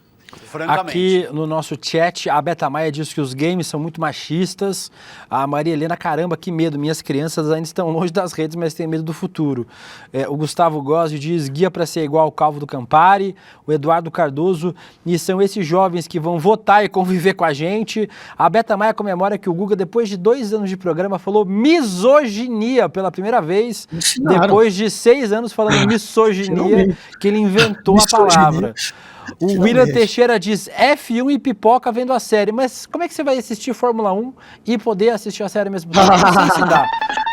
Aqui no nosso chat, a Beta Maia diz que os games são muito machistas. A Maria Helena, caramba, que medo. Minhas crianças ainda estão longe das redes, mas têm medo do futuro. O Gustavo Gozzi diz, guia para ser igual ao Calvo do Campari. O Eduardo Cardoso, e são esses jovens que vão votar e conviver com a gente. A Beta Maia comemora que o Guga, depois de 2 anos de programa, falou misoginia pela primeira vez. Depois de 6 anos falando misoginia, que ele inventou a palavra. O William Teixeira diz, F1 e pipoca vendo a série. Mas como é que você vai assistir Fórmula 1 e poder assistir a série ao mesmo tempo? Não sei se dá.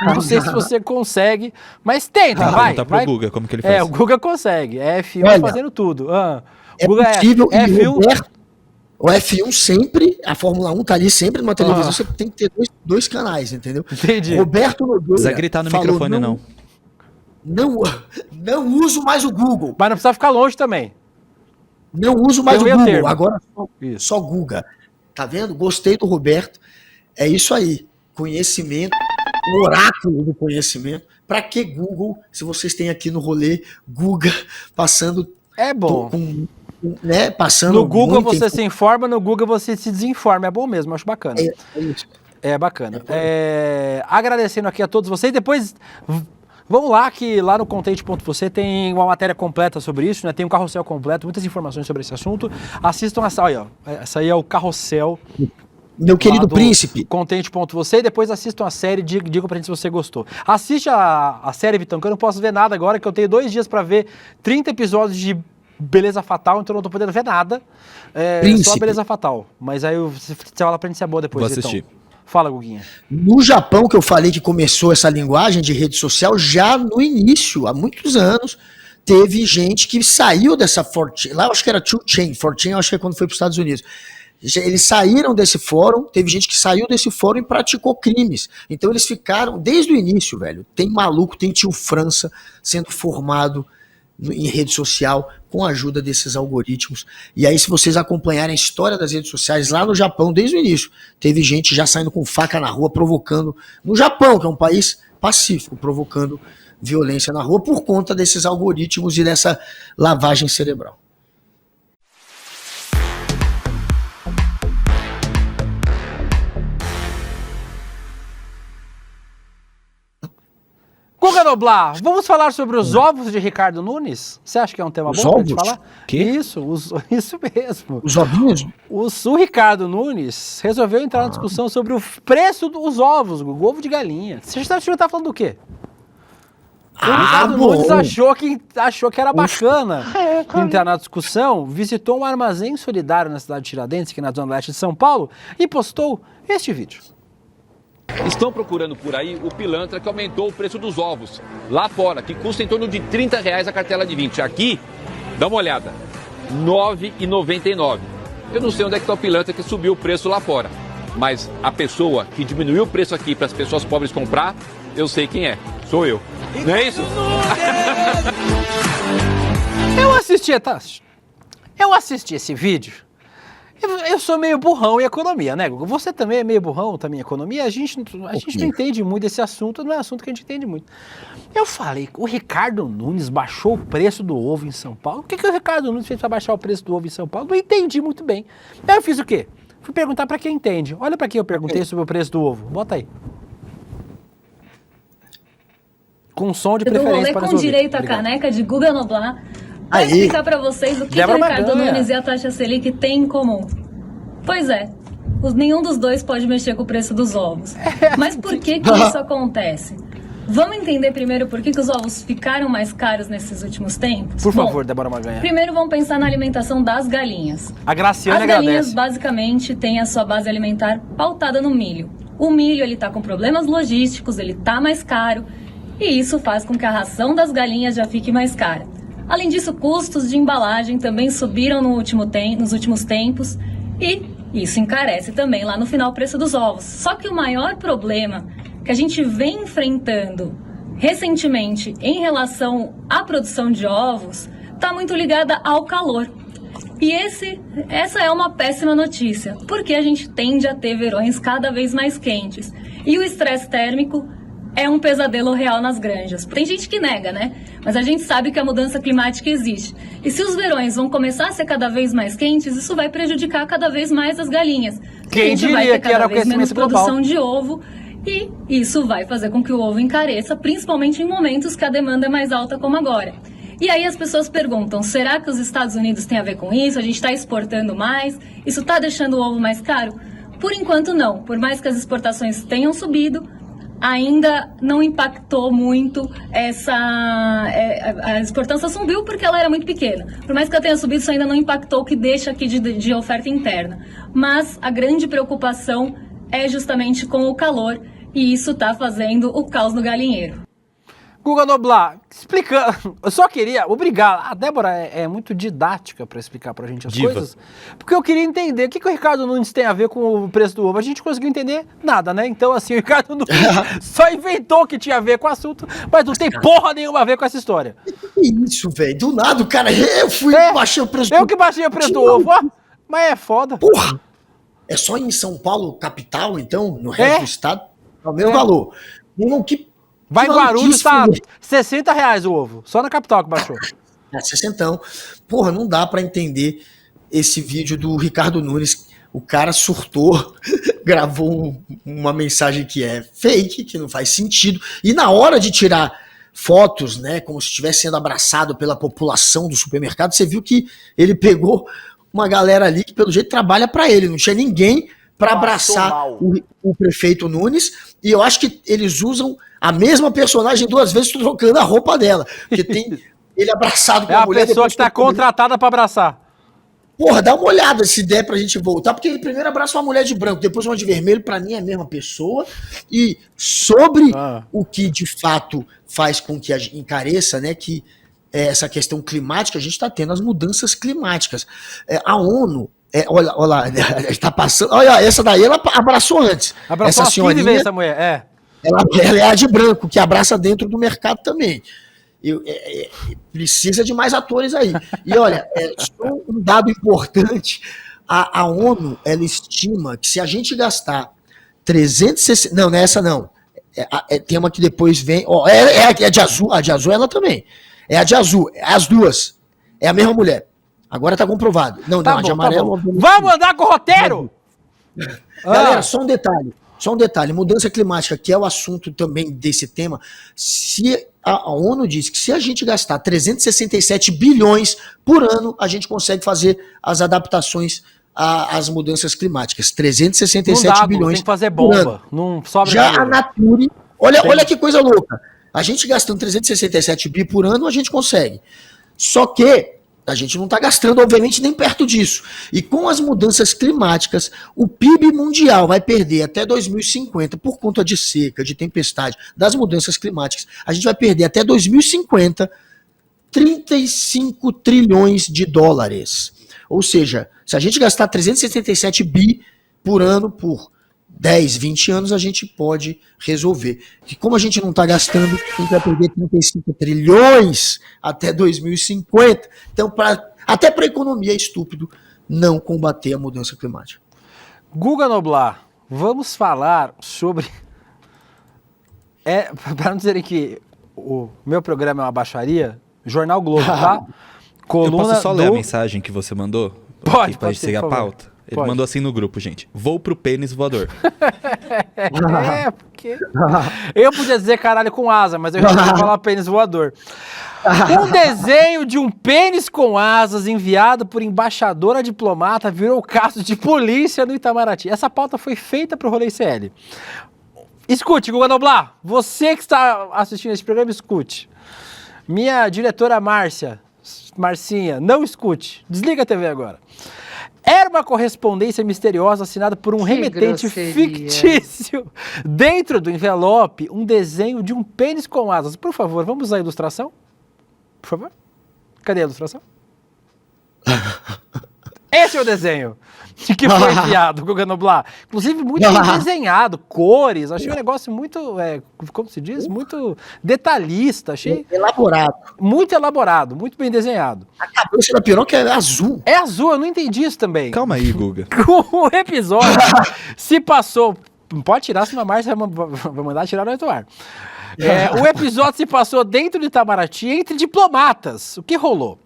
Não sei se você consegue, mas tenta, vai. Perguntar pro Guga como que ele faz. O Guga consegue. F1 fazendo tudo. Guga possível, F1... O F1 sempre, a Fórmula 1 tá ali sempre numa televisão, você tem que ter dois canais, entendeu? Entendi. Roberto Nogueira... Não precisa gritar no microfone, não. Não uso mais o Google. Mas não precisa ficar longe também. Não uso mais o Google, agora só Guga. Tá vendo? Gostei do Roberto. É isso aí. Conhecimento, o oráculo do conhecimento. Pra que Google, se vocês têm aqui no rolê, Guga passando... É bom. Passando no Google você se informa, no Google você se desinforma. É bom mesmo, acho bacana. É isso. É bacana. Agradecendo aqui a todos vocês. Depois... Vamos lá, que lá no Contente.você tem uma matéria completa sobre isso, né? Tem um carrossel completo, muitas informações sobre esse assunto. Assistam essa aí é o carrossel. Meu querido príncipe. Contente.você, e depois assistam a série, digam pra gente se você gostou. Assiste a série, Vitão, que eu não posso ver nada agora, que eu tenho 2 dias pra ver 30 episódios de Beleza Fatal, então eu não tô podendo ver nada. Só a Beleza Fatal. Mas aí você fala pra gente se é boa depois, Vou assistir. Vitão. Fala, Guguinha. No Japão, que eu falei que começou essa linguagem de rede social, já no início, há muitos anos, teve gente que saiu dessa 4chan, lá eu acho que era 2chain, 4chan eu acho que é quando foi para os Estados Unidos. Eles saíram desse fórum, teve gente que saiu desse fórum e praticou crimes. Então eles ficaram, desde o início, velho, tem maluco, tem tio França sendo formado em rede social com a ajuda desses algoritmos. E aí, se vocês acompanharem a história das redes sociais lá no Japão, desde o início, teve gente já saindo com faca na rua, provocando, no Japão, que é um país pacífico, provocando violência na rua por conta desses algoritmos e dessa lavagem cerebral. Guga Noblar, vamos falar sobre os ovos de Ricardo Nunes? Você acha que é um tema bom pra gente falar? Que? Isso mesmo. Os ovinhos? O Ricardo Nunes resolveu entrar na discussão sobre o preço dos ovos, o ovo de galinha. Você está falando do quê? O Ricardo Nunes achou que era bacana entrar na discussão, visitou um armazém solidário na cidade de Tiradentes, aqui na zona leste de São Paulo, e postou este vídeo. Estão procurando por aí o pilantra que aumentou o preço dos ovos lá fora, que custa em torno de R$30 a cartela de 20. Aqui, dá uma olhada, R$ 9,99. Eu não sei onde é que está o pilantra que subiu o preço lá fora, mas a pessoa que diminuiu o preço aqui para as pessoas pobres comprar, eu sei quem é. Sou eu. Não é isso? Eu assisti esse vídeo. Eu sou meio burrão em economia, né, Guga? Você também é meio burrão também em economia. A gente não entende muito esse assunto, não é assunto que a gente entende muito. Eu falei, o Ricardo Nunes baixou o preço do ovo em São Paulo. O que o Ricardo Nunes fez para baixar o preço do ovo em São Paulo? Não entendi muito bem. Aí eu fiz o quê? Fui perguntar para quem entende. Olha para quem eu perguntei sobre o preço do ovo. Bota aí. Com som de preferência para com direito à caneca de Guga Noblar. Vou explicar para vocês o que o Ricardo Nunes e a taxa Selic têm em comum. Pois é, nenhum dos dois pode mexer com o preço dos ovos. Mas por que isso acontece? Vamos entender primeiro por que os ovos ficaram mais caros nesses últimos tempos? Por favor, Débora Maganha. Primeiro vamos pensar na alimentação das galinhas. A Graciane agradece. As galinhas basicamente têm a sua base alimentar pautada no milho. O milho ele tá com problemas logísticos, ele tá mais caro e isso faz com que a ração das galinhas já fique mais cara. Além disso, custos de embalagem também subiram nos últimos tempos e isso encarece também lá no final o preço dos ovos. Só que o maior problema que a gente vem enfrentando recentemente em relação à produção de ovos está muito ligada ao calor. E essa é uma péssima notícia, porque a gente tende a ter verões cada vez mais quentes. E o estresse térmico é um pesadelo real nas granjas. Tem gente que nega, né? Mas a gente sabe que a mudança climática existe. E se os verões vão começar a ser cada vez mais quentes, isso vai prejudicar cada vez mais as galinhas. Quem diria vai ter que era cada vez menos global. produção de ovo e isso vai fazer com que o ovo encareça, principalmente em momentos que a demanda é mais alta como agora. E aí as pessoas perguntam, será que os Estados Unidos têm a ver com isso? A gente está exportando mais? Isso está deixando o ovo mais caro? Por enquanto não. Por mais que as exportações tenham subido, ainda não impactou muito a exportação subiu porque ela era muito pequena. Por mais que ela tenha subido, isso ainda não impactou o que deixa aqui de oferta interna. Mas a grande preocupação é justamente com o calor e isso está fazendo o caos no galinheiro. Guga Noblar, explicando, eu só queria, obrigado, a Débora é muito didática para explicar pra gente as coisas, porque eu queria entender o que o Ricardo Nunes tem a ver com o preço do ovo. A gente conseguiu entender nada, né? Então, assim, o Ricardo Nunes só inventou que tinha a ver com o assunto, mas não tem porra nenhuma a ver com essa história. Que isso, velho? Do nada, o cara, eu baixei o preço do ovo. Eu que baixei o preço do ovo, ó, mas é foda. Porra! É só em São Paulo, capital, então, no resto do estado, é o mesmo valor. Não, que vai em Guarulhos, tá R$60 o ovo. Só na capital que baixou. É, 60. Porra, não dá pra entender esse vídeo do Ricardo Nunes. O cara surtou, gravou uma mensagem que é fake, que não faz sentido. E na hora de tirar fotos, né, como se estivesse sendo abraçado pela população do supermercado, você viu que ele pegou uma galera ali que pelo jeito trabalha pra ele. Não tinha ninguém para abraçar o prefeito Nunes, e eu acho que eles usam a mesma personagem duas vezes trocando a roupa dela, porque tem ele abraçado com a mulher. É a pessoa que está contratada para abraçar. Porra, dá uma olhada se der pra gente voltar, porque ele primeiro abraça uma mulher de branco, depois uma de vermelho, pra mim é a mesma pessoa, e sobre o que de fato faz com que encareça, né, que essa questão climática, a gente está tendo as mudanças climáticas. A ONU, olha lá, está passando. Olha, essa daí ela abraçou antes. Abraçou essa senhorinha, essa mulher, ela é a de branco, que abraça dentro do mercado também. Precisa de mais atores aí. E olha, só um dado importante: a ONU, ela estima que se a gente gastar 360. Não é essa não. Tem uma que depois vem. É a de azul. A de azul é ela também. É a de azul. As duas. É a mesma mulher. Agora tá comprovado. Não, a de amarelo. Vamos andar com o roteiro! Galera, só um detalhe. Mudança climática, que é o assunto também desse tema. Se a ONU diz que se a gente gastar 367 bilhões por ano, a gente consegue fazer as adaptações às mudanças climáticas. 367 bilhões. Tem que fazer bomba. Não sobra já dinheiro. A Nature. Olha que coisa louca. A gente gastando 367 bi por ano, a gente consegue. Só que a gente não está gastando, obviamente, nem perto disso. E com as mudanças climáticas, o PIB mundial vai perder até 2050, por conta de seca, de tempestade, das mudanças climáticas. A gente vai perder até 2050 35 trilhões de dólares. Ou seja, se a gente gastar 377 bi por ano por 10, 20 anos, a gente pode resolver. E como a gente não está gastando, a gente vai perder 35 trilhões até 2050. Então, até para a economia é estúpido não combater a mudança climática. Guga Noblar, vamos falar sobre... para não dizerem que o meu programa é uma baixaria, Jornal Globo, tá? Coluna eu posso só ler a mensagem que você mandou? Pode seguir a pauta? Ele mandou assim no grupo, gente. Vou pro pênis voador. Porque... Eu podia dizer caralho com asa, mas eu resolvi falar pênis voador. Um desenho de um pênis com asas enviado por embaixadora diplomata virou caso de polícia no Itamaraty. Essa pauta foi feita pro Rolê ICL. Escute, Guga Noblar, você que está assistindo esse programa, escute. Minha diretora Marcinha, não escute. Desliga a TV agora. Era uma correspondência misteriosa assinada por um remetente fictício. Dentro do envelope, um desenho de um pênis com asas. Por favor, vamos à ilustração? Por favor. Cadê a ilustração? Esse é o desenho que foi enviado, Guga Noblar. Inclusive, muito bem desenhado, cores. Achei um negócio muito, como se diz? Muito detalhista. Achei elaborado. Muito elaborado, muito bem desenhado. A cabeça da piroca é azul. É azul, eu não entendi isso também. Calma aí, Guga. O episódio se passou... Pode tirar, senão a Márcia vai mandar tirar no outro ar. O episódio se passou dentro de Itamaraty entre diplomatas. O que rolou?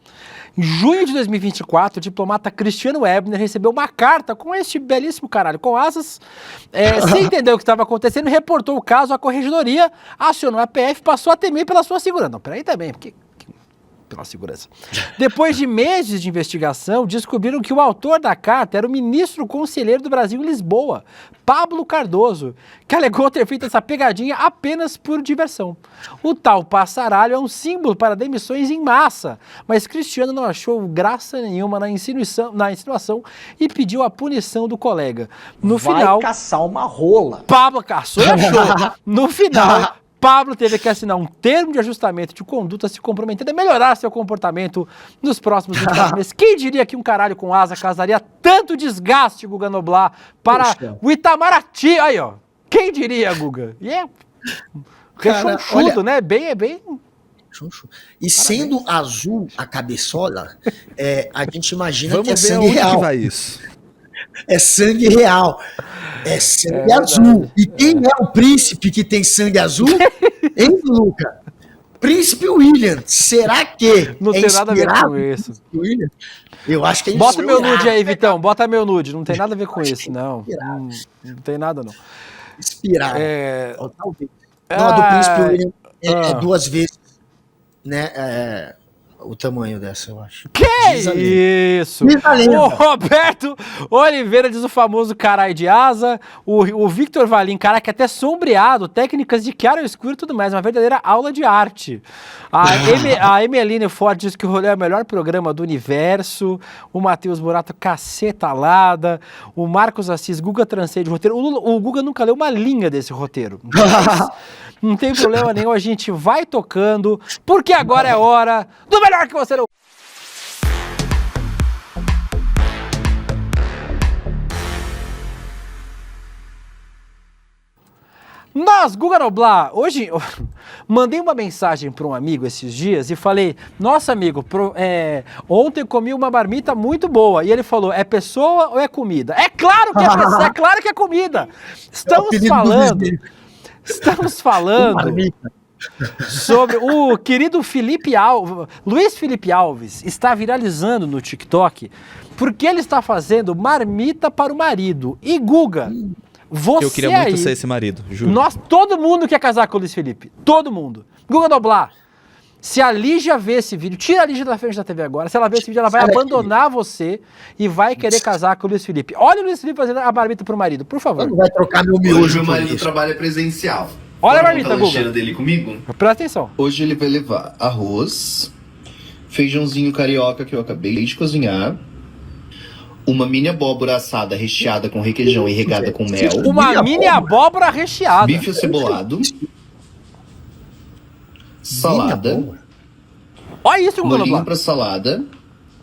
Em junho de 2024, o diplomata Cristiano Ebner recebeu uma carta com este belíssimo caralho com asas, sem entender o que estava acontecendo, reportou o caso à corregedoria, acionou a PF, passou a temer pela sua segurança. Não, peraí também, porque... pela segurança. Depois de meses de investigação, descobriram que o autor da carta era o ministro conselheiro do Brasil em Lisboa, Pablo Cardoso, que alegou ter feito essa pegadinha apenas por diversão. O tal passaralho é um símbolo para demissões em massa, mas Cristiano não achou graça nenhuma na insinuação e pediu a punição do colega. No final... caçar uma rola. Pablo caçou e achou. No final... Pablo teve que assinar um termo de ajustamento de conduta se comprometendo a melhorar seu comportamento nos próximos 24 meses. Quem diria que um caralho com asa causaria tanto desgaste, Guga Noblar, para o Itamaraty? Aí, ó. Quem diria, Guga? E é rechonchudo, né? Bem... E sendo azul a cabeçola, a gente imagina Vamos que é ver sangue onde real. que vai isso. É sangue real. É sangue azul. E quem é o príncipe que tem sangue azul? Hein, Luca? Príncipe William. Será que não tem nada a ver com isso? Eu acho que é Bota meu nude aí, Vitão. Bota meu nude. Não tem nada a ver com isso, não. Não tem nada, não. Inspirado. Talvez. Não, a do príncipe William é 2 vezes, né? o tamanho dessa, eu acho. Que isso? O Roberto Oliveira diz o famoso carai de asa. O Victor Valim, caraca, até sombreado, técnicas de chiaro escuro e tudo mais. Uma verdadeira aula de arte. A Emeline Ford diz que o Rolê é o melhor programa do universo. O Matheus Burato, cacetalada. O Marcos Assis, Guga Transcende o roteiro. O Guga nunca leu uma linha desse roteiro. Mas não tem problema nenhum, a gente vai tocando, porque agora é hora do melhor que você não... Mas, Guga Noblar, hoje mandei uma mensagem para um amigo esses dias e falei, nossa amigo, ontem comi uma marmita muito boa. E ele falou, é pessoa ou é comida? É claro que é pessoa, é claro que é comida. Estamos falando sobre o querido Luiz Felipe Alves está viralizando no TikTok porque ele está fazendo marmita para o marido. E Guga, você eu queria muito ser esse marido, juro. Todo mundo quer casar com o Luiz Felipe. Todo mundo. Guga Noblar, se a Lígia ver esse vídeo, tira a Lígia da frente da TV agora. Se ela ver esse vídeo, ela vai abandonar você e vai querer casar com o Luiz Felipe. Olha o Luiz Felipe fazendo a marmita pro marido, por favor. Não vai trocar meu miojo. Hoje o marido trabalha presencial. Olha a marmita, Guga. Cheiro dele comigo. Presta atenção. Hoje ele vai levar arroz, feijãozinho carioca que eu acabei de cozinhar, uma mini abóbora assada recheada com requeijão e regada com mel. Uma mini abóbora recheada. Bife acebolado. Salada. Olha isso, Guga Molhinho pra salada.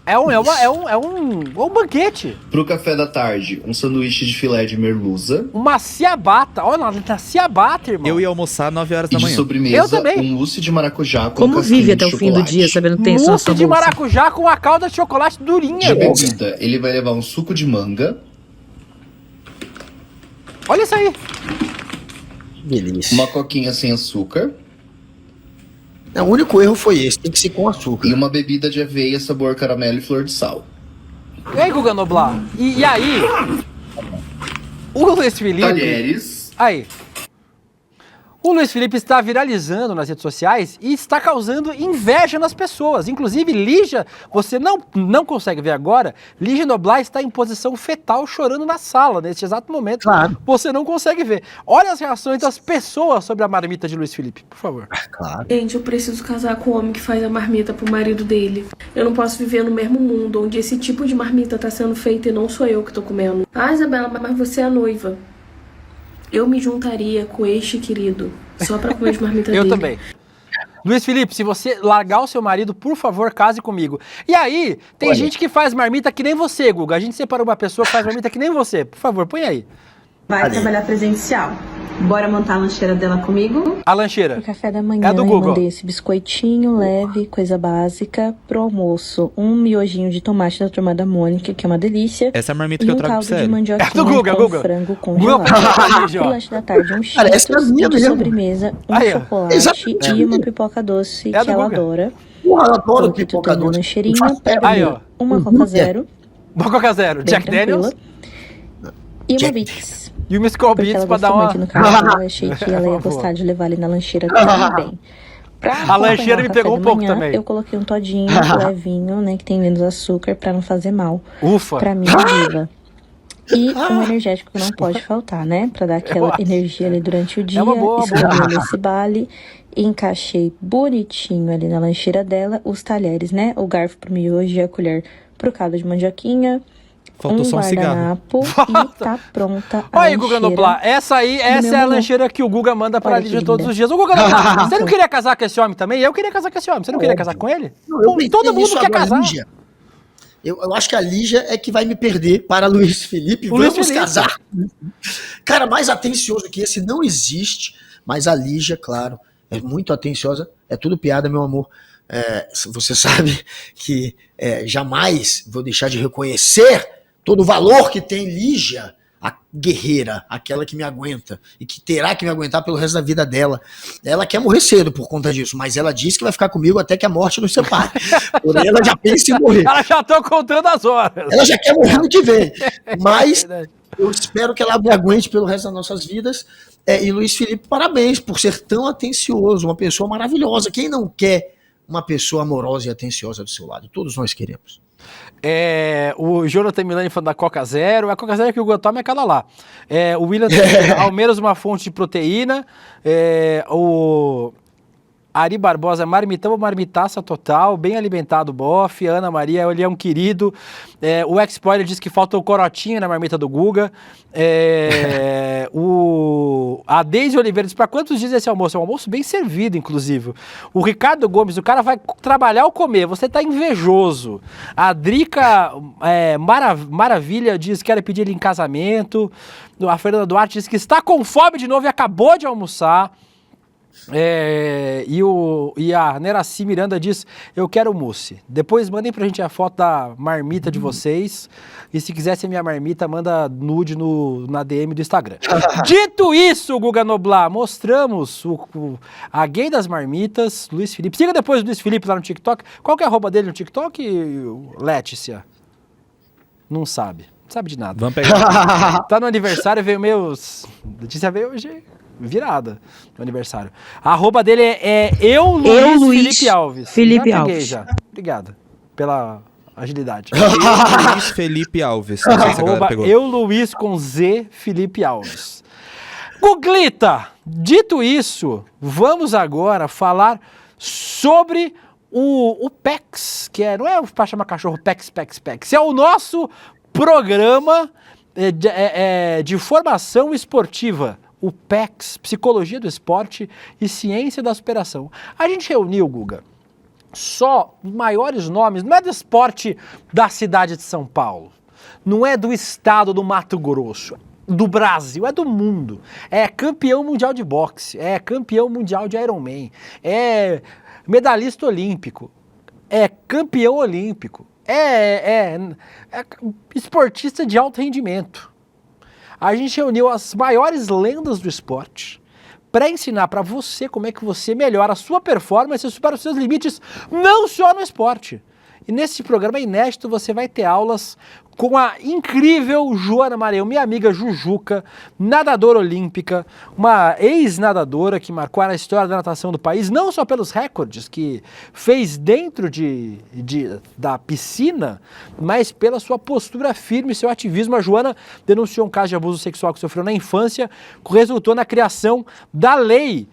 É um banquete. Pro café da tarde, um sanduíche de filé de merluza. Uma ciabatta. Olha, tá ciabatta, irmão. Eu ia almoçar 9 horas da manhã. E de sobremesa, eu também. Um mousse de maracujá com Como vive até o fim do dia, sabendo que tem isso na sua bolsa? Mousse de bolsa? maracujá com a calda de chocolate durinha. De bebida, ele vai levar um suco de manga. Olha isso aí. Delícia. Uma coquinha sem açúcar. O único erro foi esse, tem que ser com açúcar. E uma bebida de aveia, sabor caramelo e flor de sal. E aí, Guga Noblar? E aí? O Luiz Felipe... Talheres. Aí. O Luiz Felipe está viralizando nas redes sociais e está causando inveja nas pessoas. Inclusive, Lígia, você não consegue ver agora, Lígia Noblar está em posição fetal chorando na sala, neste exato momento. Claro. Você não consegue ver. Olha as reações das pessoas sobre a marmita de Luiz Felipe, por favor. Claro. Gente, eu preciso casar com o homem que faz a marmita pro marido dele. Eu não posso viver no mesmo mundo onde esse tipo de marmita tá sendo feita e não sou eu que tô comendo. Ah, Isabela, mas você é a noiva. Eu me juntaria com este querido, só pra comer as marmitas dele. Eu também. Luiz Felipe, se você largar o seu marido, por favor, case comigo. E aí, tem gente que faz marmita que nem você, Guga. A gente separou uma pessoa que faz marmita que nem você. Por favor, põe aí. Vai trabalhar presencial. Bora montar a lancheira dela comigo? A lancheira. Pro café da manhã, É do eu Google. mandei esse biscoitinho leve, coisa básica. Pro almoço, um miojinho de tomate da Turma da Mônica, que é uma delícia. Essa é a marmita e que eu um trago caldo pra de você. mandioquinha É do Google, com frango congelado. Pro lanche da tarde, um Cara, essa é a cheetos, minha e de mesmo. sobremesa, um Aí, ó. chocolate Exatamente. e uma pipoca doce, É a que do ela Google. adora. Porra, eu adoro Coloquei tudo pipoca na doce. lancheirinha, pra Aí, beber ó. uma Coca Zero, Uma Coca Zero, bem Jack tranquila, Daniels e uma Bix. e uma Skull Porque Beats ela pra dar gostou uma... muito no carnaval, eu achei que ela ia gostar de levar ali na lancheira também. Pra A lancheira acompanhar me o pegou café um da pouco manhã, também. Eu coloquei um todinho levinho, né, que tem menos açúcar, pra não fazer mal. Ufa. Pra minha diva. E um energético que não pode faltar, né? Pra dar aquela energia ali durante o dia. uma boa. Escolhi esse bale, encaixei bonitinho ali na lancheira dela, os talheres, né? O garfo pro miojo e a colher pro caldo de mandioquinha. Faltou só um cigarro. Guardanapo e tá pronta a Olha aí, Guga lancheira. Noblar, essa aí, essa meu é a menú. lancheira que o Guga manda pra Olha Lígia que todos linda. os dias. Ô, Guga Noblar, você não queria casar com esse homem também? Eu queria casar com esse homem. Você não queria casar com ele? Não, eu pensei Todo mundo nisso quer agora, casar. Lígia. Eu acho que a Lígia é que vai me perder para Luiz Felipe. O Luiz Vamos Felipe. casar. Cara, mais atencioso que esse não existe, mas a Lígia, claro, é muito atenciosa. É tudo piada, meu amor. Você sabe que jamais vou deixar de reconhecer todo o valor que tem Lígia, a guerreira, aquela que me aguenta e que terá que me aguentar pelo resto da vida dela. Ela quer morrer cedo por conta disso, mas ela disse que vai ficar comigo até que a morte nos separe. Porém, ela já pensa em morrer. Ela já tá contando as horas. Ela já quer morrer no que vem. Mas eu espero que ela me aguente pelo resto das nossas vidas. E Luiz Felipe, parabéns por ser tão atencioso, uma pessoa maravilhosa. Quem não quer uma pessoa amorosa e atenciosa do seu lado. Todos nós queremos. O Jonathan Milani falando da Coca Zero. A Coca Zero que o Guga toma é aquela lá. O William ao menos uma fonte de proteína. O Ari Barbosa, marmitão ou marmitaça total, bem alimentado bofe. Ana Maria, ele é um querido. O X-Spoiler diz que falta o corotinho na marmita do Guga. A Deise Oliveira diz, para quantos dias esse almoço? É um almoço bem servido, inclusive. O Ricardo Gomes, o cara vai trabalhar ou comer, você tá invejoso. A Drica Maravilha diz que quer pedir ele em casamento. A Fernanda Duarte diz que está com fome de novo e acabou de almoçar. E a Neraci Miranda diz, eu quero mousse. Depois mandem pra gente a foto da marmita de vocês. E se quiser ser minha marmita, manda nude na DM do Instagram. Dito isso, Guga Noblar, mostramos a gay das marmitas, Luiz Felipe. Siga depois o Luiz Felipe lá no TikTok. Qual que é a arroba dele no TikTok, Létícia? Não sabe. Não sabe de nada. Vamos pegar. Tá no aniversário, veio Letícia veio hoje virada no aniversário. A arroba dele é Luiz Felipe Alves. Felipe Alves. Já. Obrigado pela agilidade. Luiz Felipe Alves. Não sei se a galera pegou. Luiz com Z Felipe Alves. Guglita, dito isso, vamos agora falar sobre o PEX, que não é para chamar cachorro PEX. É o nosso programa de formação esportiva. O PEX, Psicologia do Esporte e Ciência da Superação. A gente reuniu, Guga, só os maiores nomes, não é do esporte da cidade de São Paulo, não é do estado do Mato Grosso, do Brasil, é do mundo. É campeão mundial de boxe, é campeão mundial de Ironman, é medalhista olímpico, é campeão olímpico, é esportista de alto rendimento. A gente reuniu as maiores lendas do esporte para ensinar para você como é que você melhora a sua performance e supera os seus limites, não só no esporte. E nesse programa inédito você vai ter aulas com a incrível Joana Maranhão, minha amiga Jujuca, nadadora olímpica, uma ex-nadadora que marcou a história da natação do país, não só pelos recordes que fez dentro da piscina, mas pela sua postura firme e seu ativismo. A Joana denunciou um caso de abuso sexual que sofreu na infância, que resultou na criação da lei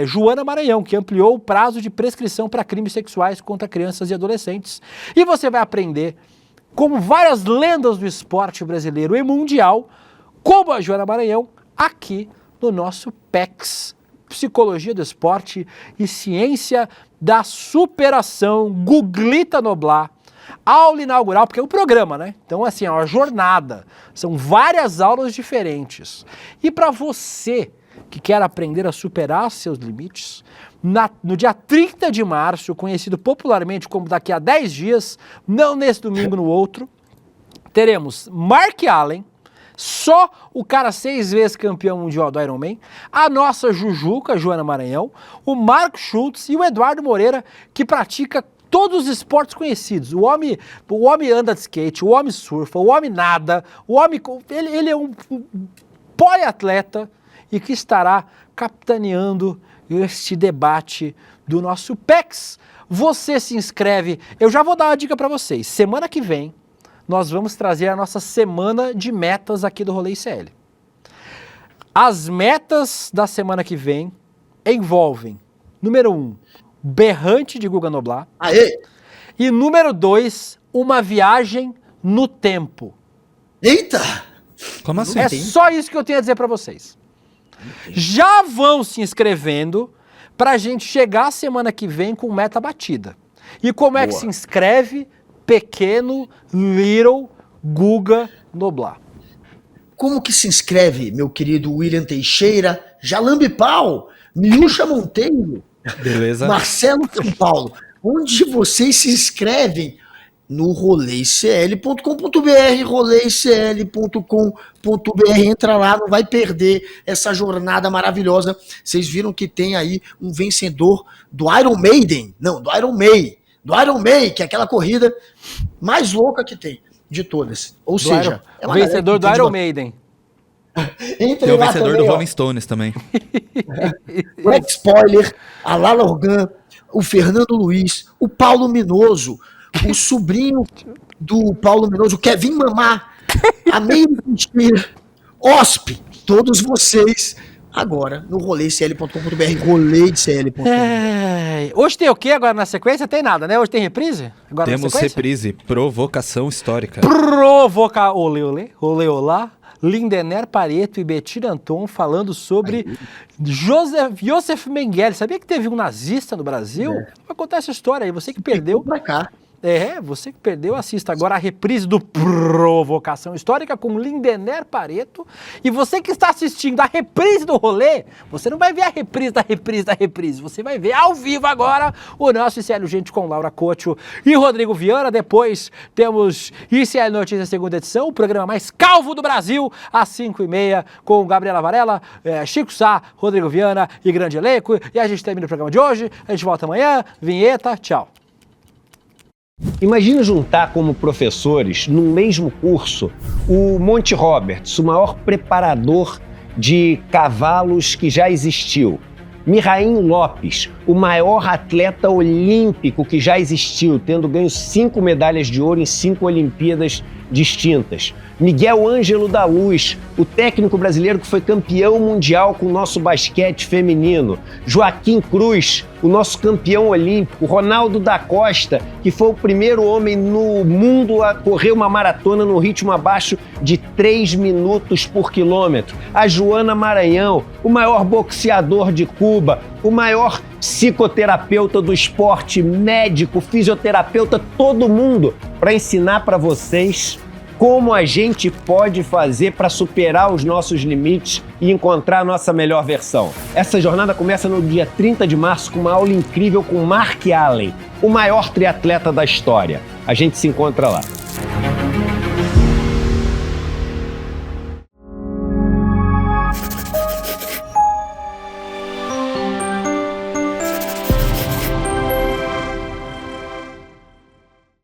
Joana Maranhão, que ampliou o prazo de prescrição para crimes sexuais contra crianças e adolescentes. E você vai aprender como várias lendas do esporte brasileiro e mundial, como a Joana Maranhão, aqui no nosso PEX, Psicologia do Esporte e Ciência da Superação. Guglita Noblar, aula inaugural, porque é um programa, né? Então, assim, é uma jornada, são várias aulas diferentes. E para você que quer aprender a superar seus limites, no dia 30 de março, conhecido popularmente como daqui a 10 dias, não nesse domingo, no outro, teremos Mark Allen, só o cara 6 vezes campeão mundial do Ironman, a nossa Jujuca, Joana Maranhão, o Marco Schultz e o Eduardo Moreira, que pratica todos os esportes conhecidos. O homem anda de skate, o homem surfa, o homem nada, ele é um poliatleta e que estará capitaneando este debate do nosso PEX. Você se inscreve. Eu já vou dar uma dica para vocês. Semana que vem, nós vamos trazer a nossa semana de metas aqui do Rolê ICL. As metas da semana que vem envolvem, número 1, berrante de Guga Noblar. Aê! E número 2, uma viagem no tempo. Eita! Como assim? É só isso que eu tenho a dizer para vocês. Já vão se inscrevendo pra gente chegar semana que vem com meta batida. E como é que se inscreve? Pequeno Little Guga Noblar. Como que se inscreve, meu querido William Teixeira, Jalambe Pau, Miúcha Monteiro, beleza, Marcelo São Paulo? Onde vocês se inscrevem? No roleicl.com.br, roleicl.com.br, entra lá, não vai perder essa jornada maravilhosa. Vocês viram que tem aí um vencedor do Iron Maiden, do Iron May, que é aquela corrida mais louca que tem de todas. Ou seja, o vencedor do Iron Maiden. Tem o vencedor também, do Rolling Stones também. O X-Spoiler, a Lala Organ, o Fernando Luiz, o Paulo Minoso, o sobrinho do Paulo Minoso, o Kevin Mamá, a Meire Cristina, OSP, todos vocês agora no roleicl.com.br, roleicl.com.br. Hoje tem o quê agora na sequência? Tem nada, né? Hoje tem reprise? Agora temos reprise, provocação histórica. Olê, olê, olê, olá. Lindener Pareto e Bettina Anton falando sobre Joseph Mengele. Sabia que teve um nazista no Brasil? Vou contar essa história aí. Você que perdeu. Pra cá. Você que perdeu, assista agora a reprise do Provocação Histórica com Lindener Pareto. E você que está assistindo a reprise do rolê, você não vai ver a reprise da reprise. Você vai ver ao vivo agora o nosso ICL Gente com Laura Couto e Rodrigo Viana. Depois temos ICL Notícias segunda edição, o programa mais calvo do Brasil, às 5h30, com Gabriela Varela, Chico Sá, Rodrigo Viana e grande elenco. E a gente termina o programa de hoje. A gente volta amanhã. Vinheta, tchau. Imagina juntar como professores, no mesmo curso, o Monty Roberts, o maior preparador de cavalos que já existiu. Mirraim Lopes, o maior atleta olímpico que já existiu, tendo ganho 5 medalhas de ouro em 5 Olimpíadas distintas. Miguel Ângelo da Luz, o técnico brasileiro que foi campeão mundial com o nosso basquete feminino. Joaquim Cruz, o nosso campeão olímpico. Ronaldo da Costa, que foi o primeiro homem no mundo a correr uma maratona no ritmo abaixo de 3 minutos por quilômetro. A Joana Maranhão, o maior boxeador de Cuba, o maior psicoterapeuta do esporte, médico, fisioterapeuta, todo mundo, para ensinar para vocês como a gente pode fazer para superar os nossos limites e encontrar a nossa melhor versão. Essa jornada começa no dia 30 de março com uma aula incrível com Mark Allen, o maior triatleta da história. A gente se encontra lá.